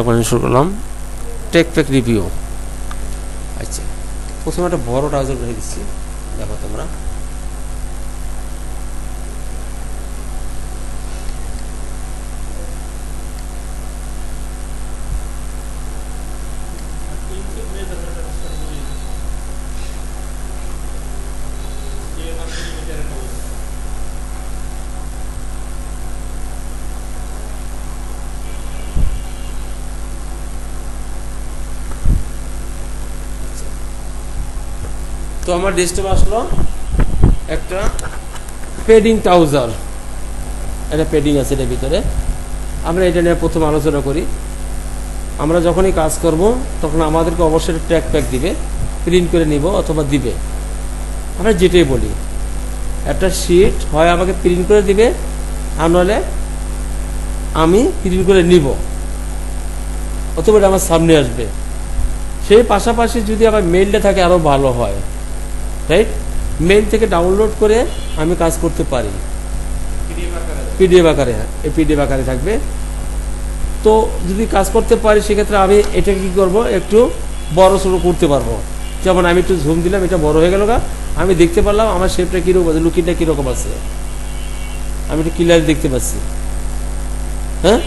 শুরু করলাম take pack review. আচ্ছা, প্রথমে একটা বড় ট্রাউজার রেখে দিচ্ছি, দেখো তোমরা। তো আমার ডেস্কটপে আসলো একটা পেডিং ট্রাউজার, একটা পেডিং আছে এটার ভিতরে। আমরা এটা নিয়ে প্রথম আলোচনা করি। আমরা যখনই কাজ করব তখন আমাদেরকে অবশ্যই ট্র্যাক প্যাক দিবে, প্রিন্ট করে নিব অথবা দিবে। আমরা যেটাই বলি, একটা শিট হয় আমাকে প্রিন্ট করে দিবে, আর নাহলে আমি প্রিন্ট করে নিব, অথবা এটা আমার সামনে আসবে। সেই পাশাপাশি যদি আমার মেইলটা থাকে আরও ভালো হয়, রাইট? মেইল থেকে ডাউনলোড করে আমি কাজ করতে পারি পিডিএফ আকারে। এই পিডিএফ আকারে থাকবে। তো যদি কাজ করতে পারি সেক্ষেত্রে আমি এটাকে কী করবো, একটু বড় সড়ো করতে পারবো। যেমন আমি একটু ঝুম দিলাম, এটা বড় হয়ে গেল গা, আমি দেখতে পারলাম আমার শেপটা কীরকম আছে, লুকিংটা কীরকম আছে, আমি একটু ক্লিয়ার দেখতে পাচ্ছি। হ্যাঁ,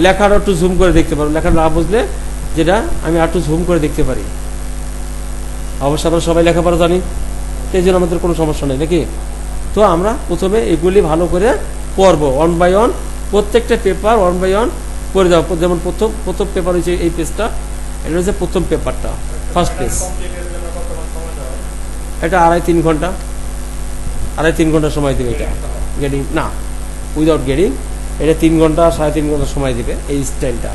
লেখাটা একটু ঝুম করে দেখতে পারবো, লেখা না বুঝলে যেটা আমি একটু ঝুম করে দেখতে পারি। অবশ্য আমরা সবাই লেখাপড়া জানি, সেই জন্য আমাদের কোনো সমস্যা নেই, নাকি? তো আমরা প্রথমে এগুলি ভালো করে পড়বো, ওয়ান বাই ওয়ান, প্রত্যেকটা পেপার ওয়ান বাই ওয়ান পড়ে যাবো। যেমন প্রথম পেপার হচ্ছে এই পেজটা, এটা হচ্ছে প্রথম পেপারটা, ফার্স্ট পেজ। এটা 2.5-3 ঘন্টা, 2.5-3 ঘন্টা সময় দেবে এটা গেডিং, না উইদাউট গেডিং। এটা 3 ঘন্টা 3.5 ঘন্টা সময় দেবে এই স্টাইলটা।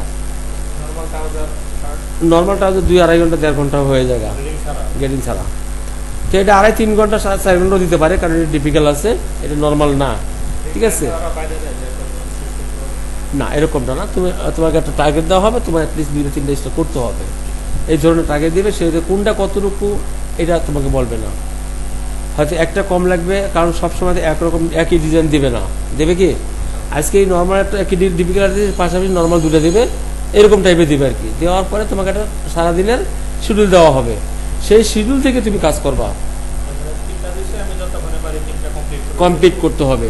নর্মালটা হচ্ছে 2-2.5 ঘন্টা 1.5 ঘন্টা হয়ে যায় গেডিং ছাড়া। তো এটা 2.5-3 ঘন্টা 4 ঘন্টা দিতে পারে, কারণ এটা ডিফিকাল্ট আছে, এটা নর্মাল না। ঠিক আছে, না এরকমটা না। তোমাকে একটা টার্গেট দেওয়া হবে, তোমার অ্যাটলিস্ট 2-3টা স্টেপ করতে হবে। এই ধরনের টার্গেট দিবে, সেটা কোনটা কতটুকু এটা তোমাকে বলবে না। হয়তো একটা কম লাগবে, কারণ সবসময় একরকম একই ডিজাইন দেবে না। দেবে কি আজকে এই নর্মাল একটা একই ডিফিকাল্ট পাশাপাশি নর্মাল দুটো দেবে, এরকম টাইপের দিবে আর কি। দেওয়ার পরে তোমাকে একটা সারাদিনের শিডিউল দেওয়া হবে, সেই শিডিউল থেকে তুমি কাজ করবা, কমপ্লিট করতে হবে।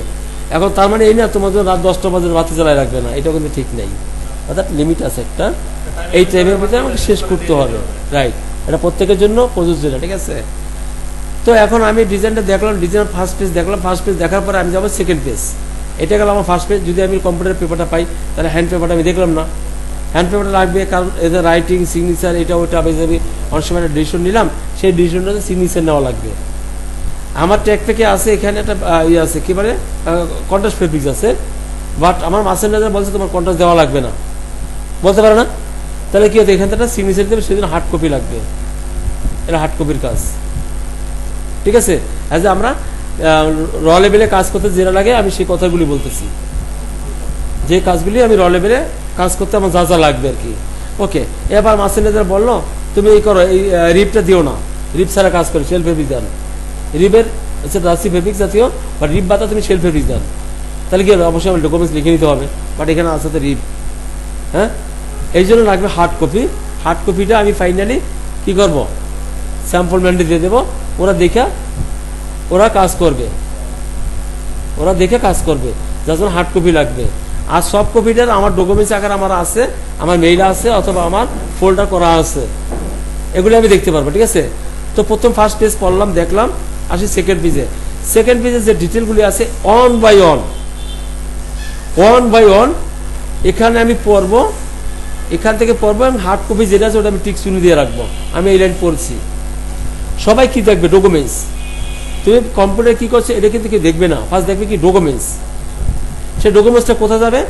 এখন তার মানে এই না তোমার জন্য রাত 10টা বাজে বাতি জ্বালায় রাখবে না, এটা কিন্তু ঠিক নেই। অর্থাৎ লিমিট আছে একটা, এই টাইমের ভিতরে আমাকে শেষ করতে হবে, রাইট? এটা প্রত্যেকের জন্য প্রযোজ্য না, ঠিক আছে? তো এখন আমি ডিজাইনটা দেখলাম, ডিজাইন ফার্স্ট পেজ দেখলাম, ফার্স্ট পেজ দেখার পরে আমি যাবো সেকেন্ড পেজ। এটা গেল আমার ফার্স্ট পেজ। যদি আমি কম্পিউটার পেপারটা পাই, তাহলে হ্যান্ড পেপারটা আমি দেখলাম না, হ্যান্ড পেপারটা লাগবে, কারণ এদের রাইটিং সিগনেচার এটা ওটা আমি অনেক সময় একটা ডিসিশন নিলাম, সেই ডিসিশনটাতে সিগনেচার নেওয়া লাগবে। আমার ট্যাগ থেকে আছে, এখানে একটা ইয়ে আছে, কি বলে কন্ট্রাস্ট ফেব্রিক্স আছে, বাট আমার মাসেন্ডার বলছে তোমার কন্ট্রাস্ট দেওয়া লাগবে না, বলতে পারে না। তাহলে কি হতো, এখান থেকে সিগনেচার দেবে, সেজন্য হার্ড কপি লাগবে। এটা হার্ড কপির কাজ, ঠিক আছে? অ্যাজ আমরা র লেভেলে কাজ করতে যেটা লাগে আমি সেই কথাগুলি বলতেছি, যে কাজগুলি আমি র লেভেলে কাজ করতে আমার যা যা লাগবে আর কি। ওকে, এবার মাসেন্ডার বললো তুমি এই করো, এই রিপটা দিও না, রিপ ছাড়া কাজ করো, সেল ফেব্রিক দেন। রিপের হচ্ছে রাশি ফেব্রিক জাতীয়, বা রিপ বাতা তুমি সেল ফেব্রিক দেন, তাহলে কি হবে, অবশ্যই আমার ডকুমেন্টস লিখে নিতে হবে, বাট এখানে আছে তো রিপ। হ্যাঁ, এই জন্য লাগবে হার্ড কপি। হার্ড কপিটা আমি ফাইনালি কি করব, স্যাম্পল ম্যান্ডে দিয়ে দেবো, ওরা দেখে ওরা কাজ করবে, ওরা দেখে কাজ করবে, যার জন্য হার্ড কপি লাগবে। আর সফট কপিটার আমার ডকুমেন্টস আকার আমার আছে, আমার মেইল আছে, অথবা আমার ফোল্ডার করা আছে, এগুলো আমি দেখতে পারবো, ঠিক আছে? তো প্রথম ফার্স্ট পেজ পড়লাম, দেখলাম, আসি সেকেন্ড পেজে। সেকেন্ড পেজে যে ডিটেলগুলি আছে ওয়ান বাই ওয়ান এখানে আমি পড়বো, এখান থেকে পড়বো, এবং হার্ড কপি যেটা আছে ওটা আমি টিক চিহ্ন দিয়ে রাখবো। আমি এই লাইন পড়ছি, সবাই কি দেখবে, ডকুমেন্টস। তুমি কম্পিউটার কি করছে এটা কিন্তু কেউ দেখবে না, ফার্স্ট দেখবে কি ডকুমেন্টস। সেই ডকুমেন্টসটা কোথায় যাবে,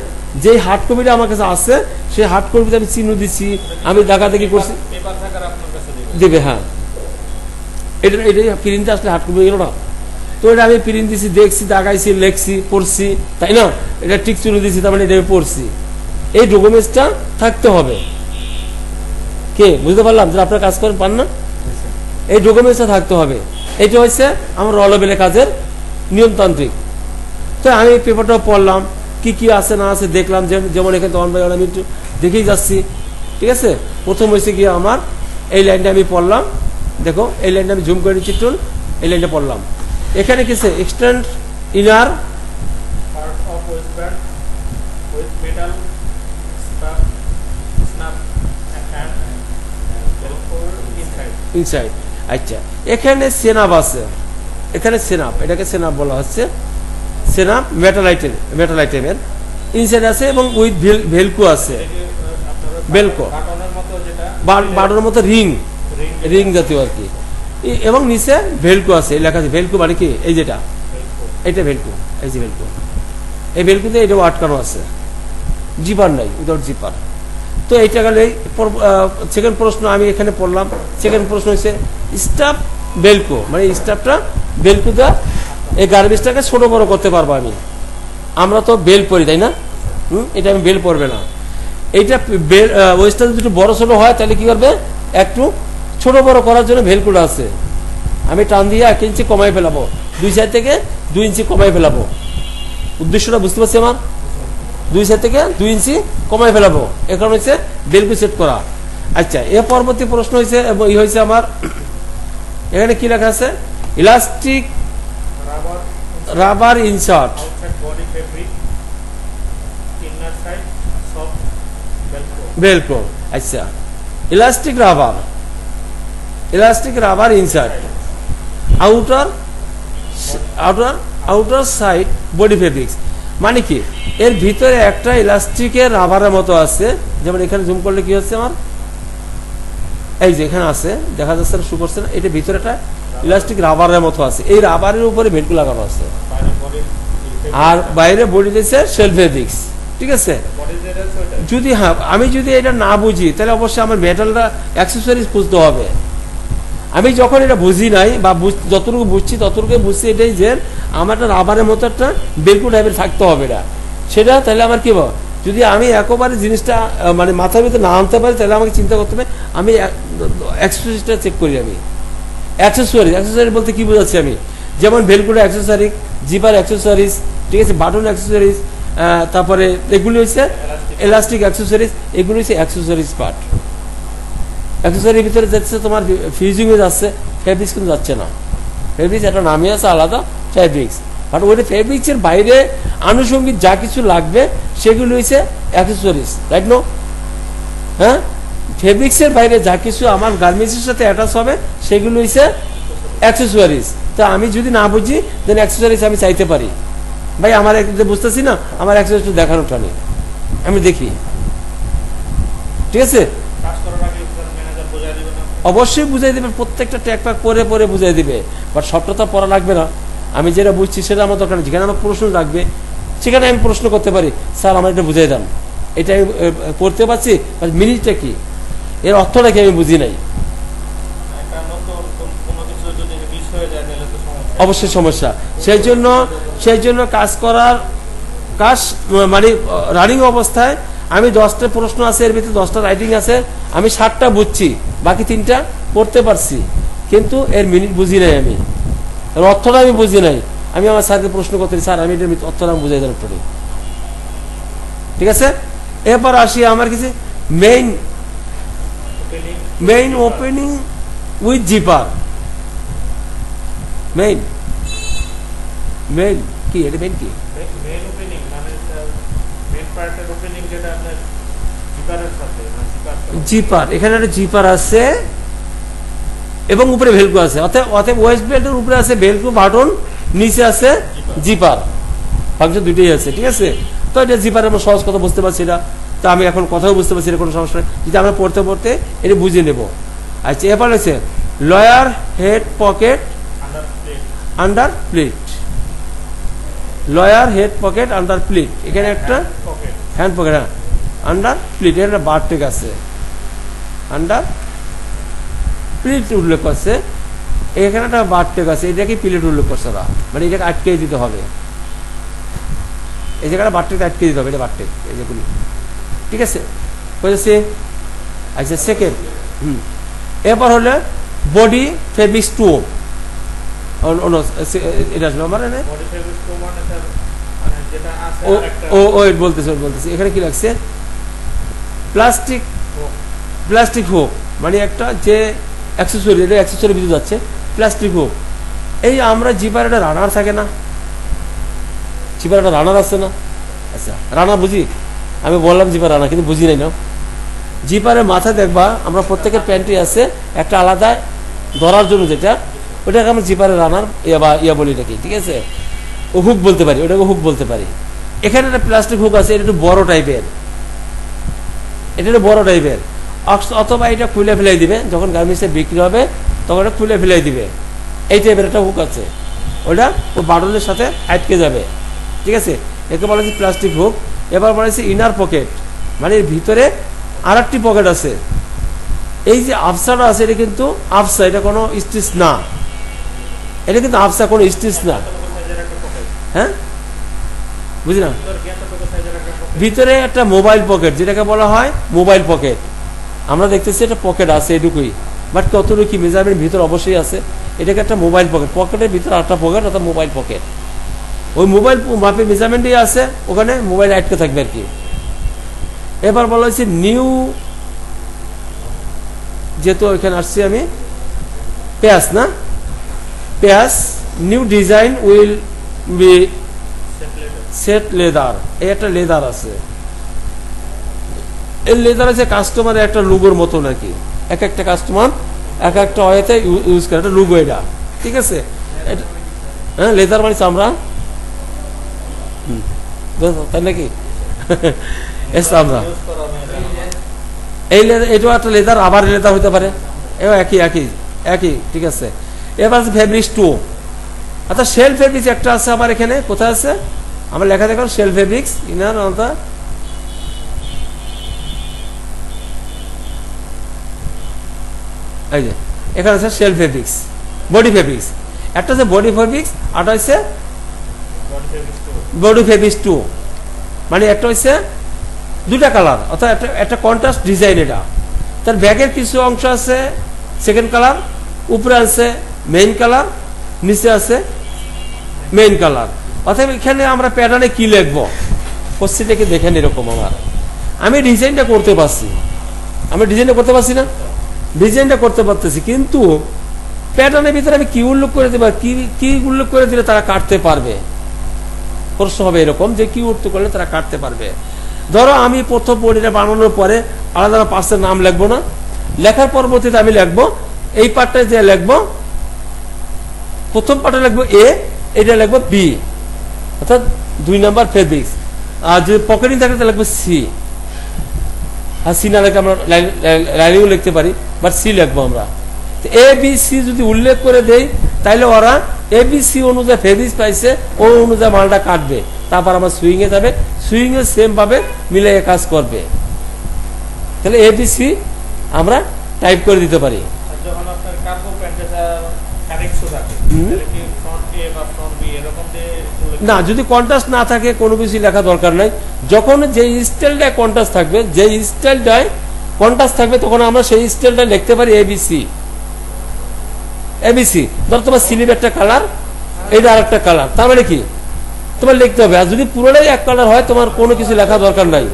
যে হার্ড কপিটা আমার কাছে আছে সেই হার্ড কপিতে আমি চিহ্ন দিচ্ছি, আমি দেখাদেখি করছি, দেবে। হ্যাঁ, এটা প্রিন্টে আসলে হার্ড কপি গেল না, তো এটা আমি প্রিন্ট দিচ্ছি, দেখছি, দেখাইছি, লেখছি, পড়ছি, তাই না? এটা ঠিক চিহ্ন দিচ্ছি, তার মানে এটা আমি পড়ছি। এই ডকুমেন্টসটা থাকতে হবে। কে বুঝতে পারলাম যে আপনার কাজ করেন পান না, এই ডকুমেন্টসটা থাকতে হবে। এটা হচ্ছে আমার র লেভেলের কাজের নিয়মতান্ত্রিক। তো আমি পেপারটা পড়লাম, কি কি আছে না আছে দেখলাম, যেমন এখানে ওয়ান বাই ওয়ান আমি একটু দেখেই যাচ্ছি, ঠিক আছে। প্রথম হয়েছে গিয়ে আমার এই লাইনটা আমি পড়লাম, দেখো এই লাইনটা আমি জুম করে নিচ্ছি টুল, এই লাইনটা পড়লাম। এখানে কিছু এক্সটেন্ড ইনার ইনসাইড। আচ্ছা, এখানে সেনাপ আছে, এখানে সেনাপ, এটাকে সেনাপ বলা হচ্ছে, সেনাপ মেটাল আইটেমের ইনসাইড আছে এবং উইথ ভেলকো আছে, বেলকো বাটনের মতো রিং জাতীয় আর কি, এবং নিচে ভেলকো আছে, লেখা আছে ভেলকো মানে কি এই যেটা, এটা ভেলকো, এই যে ভেলকো, এই ভেলকোতে এটাও আটকানো আছে, জিপার নাই, উইদাউট জিপার। তো এইটা গেলে সেকেন্ড প্রশ্ন আমি এখানে পড়লাম। সেকেন্ড প্রশ্ন হচ্ছে স্টাফ বেলকো, মানে স্টাফটা বেলকো দেওয়া, এই গার্বেজটাকে ছোট বড় করতে পারবো আমি, আমরা তো বেল পরি তাই না, এটা আমি বেল পরবে না, এইটা বেল ওয়েস্টটা যদি একটু বড় ছোট হয় তাহলে কি করবে, একটু ছোট বড় করার জন্য ভেলকোটা আছে, আমি টান দিয়ে 1 ইঞ্চি কমাই ফেলাবো, 2 সাইড থেকে 2 ইঞ্চি কমাই ফেলাবো। উদ্দেশ্যটা বুঝতে পারছি আমার, 2 সাইড থেকে 2 ইঞ্চি কমাই ফেলাবো, এখন হচ্ছে বেলকো সেট করা। আচ্ছা, এর পরবর্তী প্রশ্ন হয়েছে আমার এখানে কি লেখা আছে, ইলাস্টিক রাবার ইনসার্ট, বেলকো। আচ্ছা, elastic rubber insert outer side body fabrics, মানে কি এর ভিতরে একটা ইলাস্টিকের রাবারের মতো আছে, যেমন এখানে জুম করলে কি হচ্ছে আমার, এই যে এখানে আছে দেখা যাচ্ছে না, শু করছে না, এটা ভিতরে একটা ইলাস্টিক রাবারের মতো আছে, এই রাবারের উপরে ভেলকো লাগানো আছে, আর বাইরে বডি দিয়েছে শেল ফেব্রিক্স, ঠিক আছে। যদি আমি যদি এটা না বুঝি তাহলে অবশ্যই আমার মেটালটা অ্যাক্সেসরিজ খুঁজতে হবে। আমি যখন এটা বুঝি নাই বা যতটুকু বুঝছি ততটুকু বুঝছি এটাই যে আমার একটা রাবারের মতো একটা বেলকো টাইপের থাকতে হবে না, সেটা তাহলে আমার কি বল, যদি আমি একেবারে জিনিসটা মানে মাথার ভিতরে না আনতে পারি তাহলে আমাকে চিন্তা করতে হবে, আমি অ্যাক্সেসরিজটা চেক করি। আমি অ্যাক্সেসরি বলতে কি বোঝাচ্ছি আমি, যেমন ভেলকোটা অ্যাক্সেসরিজ, জিপার অ্যাক্সেসরিজ, ঠিক আছে, বাটন অ্যাক্সেসরিজ, তারপরে এগুলি হচ্ছে এলাস্টিক অ্যাক্সেসরিজ, এগুলি হচ্ছে অ্যাক্সেসরিজ পার্ট। অ্যাক্সেসরির ভিতরে যাচ্ছে তোমার ফিউজিং যাচ্ছে, ফেব্রিক্স কিন্তু যাচ্ছে না, ফেব্রিক্স একটা নামই আছে আলাদা ফেব্রিক্স, বাট ওইটা ফেব্রিক্সের বাইরে আনুষঙ্গিক যা কিছু লাগবে সেগুলো হচ্ছে অ্যাক্সেসরিজ, রাইট নো? হ্যাঁ, ফেব্রিক্সের বাইরে যা কিছু আমার গার্মেন্টসের সাথে অ্যাটাচ হবে সেগুলো হচ্ছে অ্যাক্সেসরিজ। তো আমি যদি না বুঝি দেন অ্যাক্সেসরিজ আমি চাইতে পারি, ভাই আমার বুঝতেছি না, আমার অ্যাক্সেসরিজ দেখানোটা নেই, আমি দেখি, ঠিক আছে। অবশ্যই বুঝাই দেবে, প্রত্যেকটা ট্যাগ প্যাক পরে বুঝাই দিবে, বাট সবটা তো পড়া লাগবে না, আমি যেটা বুঝছি সেটা আমার দরকার নেই। যেখানে আমার প্রশ্ন লাগবে সেখানে আমি প্রশ্ন করতে পারি, স্যার আমার এটা বুঝাই দেন, এটা আমি পড়তে পারছি, মিনিটটা কি, এর অর্থটা কি আমি বুঝি নাই, অবশ্যই সমস্যা। সেই জন্য কাজ মানে রানিং অবস্থায় আমি 10টা প্রশ্ন আছে, এর ভিতরে 10টা রাইটিং আছে, আমি 7টা বুঝছি, বাকি 3টা পড়তে পারছি, কিন্তু এর মিনিট বুঝি নাই, আমি এর অর্থটা আমি বুঝি নাই। আমি আমার স্যারকে প্রশ্ন করতে, স্যার আমি এটার অর্থটা আমি বুঝাই দেন, ঠিক আছে। এরপর আসি আমার কিছু main opening with zipper. Main কি, এটা মেইন কি, জিপার, এখানে একটা জিপার আছে এবং উপরে ভেলকো আছে, অতএব ওয়েস্ট বেল্টের উপরে আছে ভেলকো বাটন, নিচে আছে জিপার, ফাংশন দুইটাই আছে, ঠিক আছে। তো এটা জিপারের আমরা সহজ কথা বুঝতে পারছি না, তো আমি এখন কথাও বুঝতে পারছি না, কোনো সমস্যা নেই, যদি আমরা পড়তে এটা বুঝে নেব। আচ্ছা, এরপর আছে lawyer head pocket under plate, lawyer head pocket under plate, এখানে একটা হ্যান্ড পকেট, হ্যাঁ আন্ডার প্লেট, এর একটা বারটেক আছে, আন্ডার প্লেট উল্লেখ করছে, এখানে একটা বারটেক আছে, এটাকে প্লেট উল্লেখ করছে না, মানে এটাকে আটকে দিতে হবে, এই জায়গাটা বারটেক আটকে দিতে হবে, এটা বারটেক, এই যেগুলি, ঠিক আছে, বুঝেছি। আচ্ছা, সেকেন্ড এরপর হলে বডি ফেব্রিক্স টু, এটা আসলে আমার বলতেছি, এখানে কি লাগছে, প্লাস্টিক প্লাস্টিক হুক মানে একটা যে অ্যাক্সেসরি, এটা অ্যাক্সেসরি ভিতরে যাচ্ছে প্লাস্টিক হুক। এই আমরা জিপার একটা রানার থাকে না, জিপার একটা রানার আছে না? আচ্ছা রানার বুঝি, আমি বললাম জিপার রানার কিন্তু বুঝি নাই না। জিপারের মাথায় দেখবা আমরা প্রত্যেকের প্যান্টে আছে একটা আলাদা ধরার জন্য, যেটা ওটাকে আমরা জিপারের রানার বা ইয়া বলি এটাকে, ঠিক আছে? ও হুক বলতে পারি, ওটাকে হুক বলতে পারি। এখানে একটা প্লাস্টিক হুক আছে, এটা একটু বড় টাইপের, এটা একটু বড় টাইপের, অথবা এটা খুলে ফেলাই দিবে যখন গার্মেন্টসে বিক্রি হবে তখন এটা খুলে ফেলাই দিবে। এই টাইপের একটা হুক আছে, ওটা ও বাটনের সাথে আটকে যাবে, ঠিক আছে? একে বলা হচ্ছে প্লাস্টিক হুক। এবার বলা হচ্ছে ইনার পকেট, মানে এর ভিতরে আর একটি পকেট আছে। এই যে আফসাটা আছে এটা কিন্তু আফসা, এটা কোনো স্টিচ না, এটা কিন্তু আফসা কোনো স্টিচ না। হ্যাঁ বুঝি না, ভিতরে একটা মোবাইল পকেট, যেটাকে বলা হয় মোবাইল পকেট। আমরা দেখতেছি একটা পকেট আছে এটুকুই, বাট কতটুকু কি মেজারমেন্ট ভিতরে অবশ্যই আছে। এটাকে একটা মোবাইল পকেট, পকেটের ভিতরে আটটা পকেট, অর্থাৎ মোবাইল পকেট। ওই মোবাইল মাপের মেজারমেন্টই আছে, ওখানে মোবাইল আটকে থাকবে আর কি। এবার বলা হয়েছে নিউ, যেহেতু ওইখানে আসছি আমি, পেঁয়াজ না, পেঁয়াজ new design will be set leather. এই একটা লেদার আছে, এই লেদার আছে কাস্টমারের একটা লুগোর মতো নাকি, এক একটা কাস্টমার এক একটা ওয়েতে ইউজ করে একটা লুগো এটা, ঠিক আছে? হ্যাঁ লেদার মানে চামড়া, তাই নাকি? চামড়া, এই এটাও একটা লেদার, আবার লেদার হতে পারে, এও একই একই একই, ঠিক আছে? এবার আছে ফেব্রিক্স 2, অর্থাৎ শেল ফেব্রিক্স একটা আছে আমার এখানে, কোথায় আছে আমার লেখা দেখো, শেল ফেব্রিক্স ইনার অর্থাৎ এই যে এখানে আছে শেল ফেব্রিক্স, বডি ফেব্রিক্স একটা আছে, বডি ফেব্রিক্স আরটা হচ্ছে বডি ফেব্রিক্স 2, মানে একটা হচ্ছে দুটা কালার, অর্থাৎ একটা কন্ট্রাস্ট ডিজাইন। এটা তার ব্যাগের কিছু অংশ আছে সেকেন্ড কালার, উপরে আছে মেইন কালার, নিচে আছে মেইন কালার। অর্থাৎ এখানে আমরা প্যাটার্নে কি লিখবো, কোশ্চেনটাকে দেখেন এরকম, আমি ডিজাইনটা করতে পারছি, আমি ডিজাইনটা করতে পারছি না, ডিজাইনটা করতে পারতেছি, কিন্তু প্যাটার্নের ভিতরে আমি কি উল্লেখ করে দেবো, কি উল্লেখ করে দিলে তারা কাটতে পারবে। প্রশ্ন হবে এরকম যে কি উল্লেখ করলে তারা কাটতে পারবে। ধরো আমি প্রথম বডিটা বানানোর পরে আলাদা পার্টসের নাম লিখবো না, লেখার পরবর্তীতে আমি লিখবো এই পার্টটা যে লিখবো, প্রথম পার্টে লিখবো এ, এটা লিখবো বি, অর্থাৎ 2 নাম্বার ফেব্রিক্স। আর যদি পকেটিং থাকে তাহলে লিখবো সি, আর সি না লিখে আমরা লাইনিংও লিখতে পারি, বাট সি লিখবো আমরা। এ বি সি যদি উল্লেখ করে দেই তাহলে ওরা এ বি সি অনুযায়ী ফেব্রিক্স পাইছে, ও অনুযায়ী মালটা কাটবে, তারপর আমার সুইং এ যাবে, সুইং এ সেম ভাবে মিলে কাজ করবে। তাহলে এ বি সি আমরা টাইপ করে দিতে পারি। না, যদি কন্ট্রাস্ট না থাকে কোনো কিছু লেখা দরকার নাই। যখন যে স্টাইলটায় কন্ট্রাস্ট থাকবে, যে স্টাইলটায় কন্ট্রাস্ট থাকবে, তখন আমরা সেই স্টাইলটা লিখতে পারি এবিসি। এবিসি ধর তোমার স্লিভ একটা কালার, এটা আর একটা কালার, তার মানে কি তোমার লিখতে হবে। আর যদি পুরোটাই এক কালার হয়, তোমার কোনো কিছু লেখা দরকার নাই।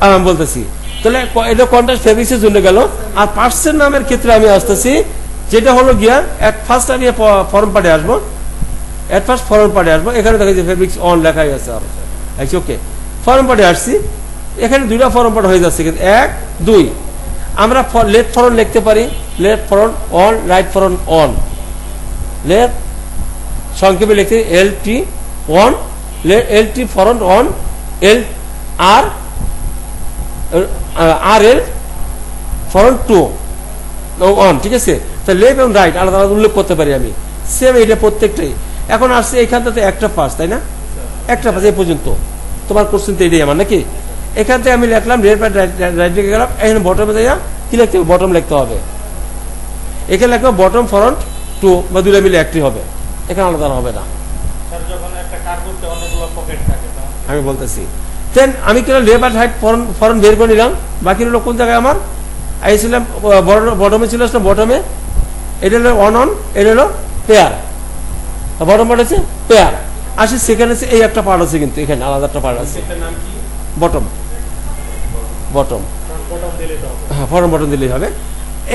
আমি বলতেছি তাহলে এটা কন্ট্রাস্ট ফেব্রিক্সের জন্য গেল। আর পার্টসের নামের ক্ষেত্রে আমি আসতেছি, যেটা হলো গিয়া ফার্স্ট আমি ফর্ম পার্টে আসবো, ফার্স্ট ফর্ম পার্টে আসবো। এখানে দেখা যায় ফেব্রিক্স অন লেখাই আছে, ওকে ফর্ম পার্টে আসছি। এখানে 2টা ফর্ম পার্ট হয়ে যাচ্ছে, 1 2। আমরা লেফট ফরন্ট লিখতে পারি, left front on, right front on. Left সংক্ষেপে লিখতে LT 1, LT front on, L R RL front 2 on, ঠিক আছে? তাহলে লেফট এবং রাইট আলাদা আলাদা উল্লেখ করতে পারি আমি, সেম এটা প্রত্যেকটাই। এখন আসছে এইখানটাতে একটা পার্স, তাই না? একটা পার্স এই পর্যন্ত তোমার কোশ্চেন তো এটাই আমার নাকি। এখান থেকে আমি লিখলাম লেফট রাইট দিকে গেলাম, এখানে বটমে যাইয়া কি লিখতে হবে, বটম লিখতে হবে। এখানে লিখবো বটম ফরন্ট 2 বা 2টা মিলে একটি হবে, এখানে আলাদা হবে না। আমি বলতেছি দেন আমি কেন লেফট আর রাইট ফরন্ট বের করে নিলাম, বাকি হলো কোন জায়গায় আমার আইছিলাম, বটমে ছিল বটমে। এটা হলো অন, এটা হলো পেয়ার, বটম পার্ট হচ্ছে পেয়ার। আসি সেখানে এই একটা পার্ট আছে, কিন্তু এখানে আলাদা একটা পার্ট আছে, বটম বটম, হ্যাঁ ফরম বটম দিলেই হবে।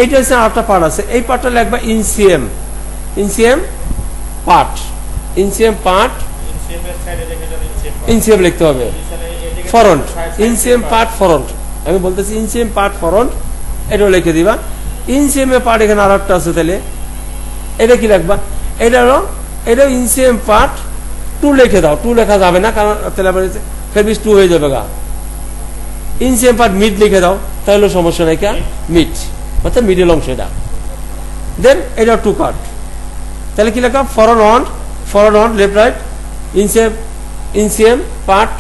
এইটা হচ্ছে আরেকটা পার্ট আছে, এই পার্টটা লিখবা ইনসিএম, ইনসিএম পার্ট, ইনসিএম পার্ট, ইনসিএম লিখতে হবে, ফরন্ট, ইনসিএম পার্ট ফরন্ট, আমি বলতেছি ইনসিএম পার্ট ফরন্ট, এটাও লিখে দিবা। ইনসিএম এর পার্ট এখানে আর একটা আছে, তাহলে এটা কি লিখবা, এটা ইনসিএম পার্ট 2 লিখে দাও, 2 লেখা যাবে না কারণ তাহলে আবার ফেব্রিক্স 2 হয়ে যাবে গা। ইনসিএম পার্ট মিড লিখে দাও, তাহলে সমস্যা নাই, কা মিড অর্থাৎ মিডল অংশ এটা। দেন এটা 2 কাট, তাহলে কি লেখা, ফরন অন লেফট রাইট, ইনসিএম পার্ট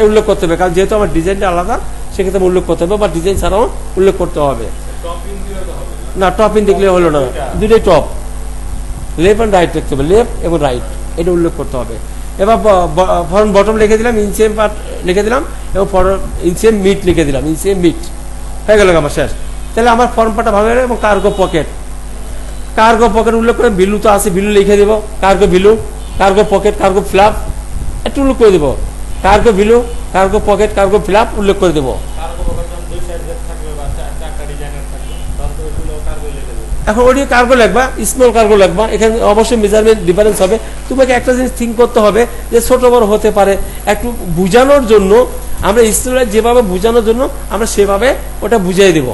উল্লেখ করতে হবে, কারণ যেহেতু আমার ডিজাইনটা আলাদা সেক্ষেত্রে উল্লেখ করতে হবে, বা ডিজাইন ছাড়াও উল্লেখ করতে হবে না। টপ ইন দেখলে হলো না, দুটোই টপ, লেফট এন্ড রাইট লিখতে হবে, লেফট এবং রাইট, এটা উল্লেখ করতে হবে। এবার ফরন বটম লিখে দিলাম, ইনসিএম পার্ট লিখে দিলাম, এবং ইনসিএম মিড লিখে দিলাম, ইনসিএম মিড হয়ে গেল আমার শেষ। তাহলে আমার ফরম পার্টটা ভালো গেল। এবং কার্গো পকেট, কার্গো পকেট উল্লেখ করে, বিলু তো আছে, বিলু লিখে দেবো, cargo Bilu, cargo pocket, cargo flap একটু উল্লেখ করে দেবো, cargo Bilu, cargo pocket, cargo flap উল্লেখ করে দেবো। এখন ওটি কার্গো লাগবা, স্মল কার্গো লাগবা, এখানে অবশ্যই মেজারমেন্ট ডিফারেন্স হবে। তোমাকে একটা জিনিস থিঙ্ক করতে হবে যে ছোট বড় হতে পারে, একটু বুঝানোর জন্য আমরা স্টুডেন্ট যেভাবে বুঝানোর জন্য আমরা সেভাবে ওটা বুঝিয়ে দেব।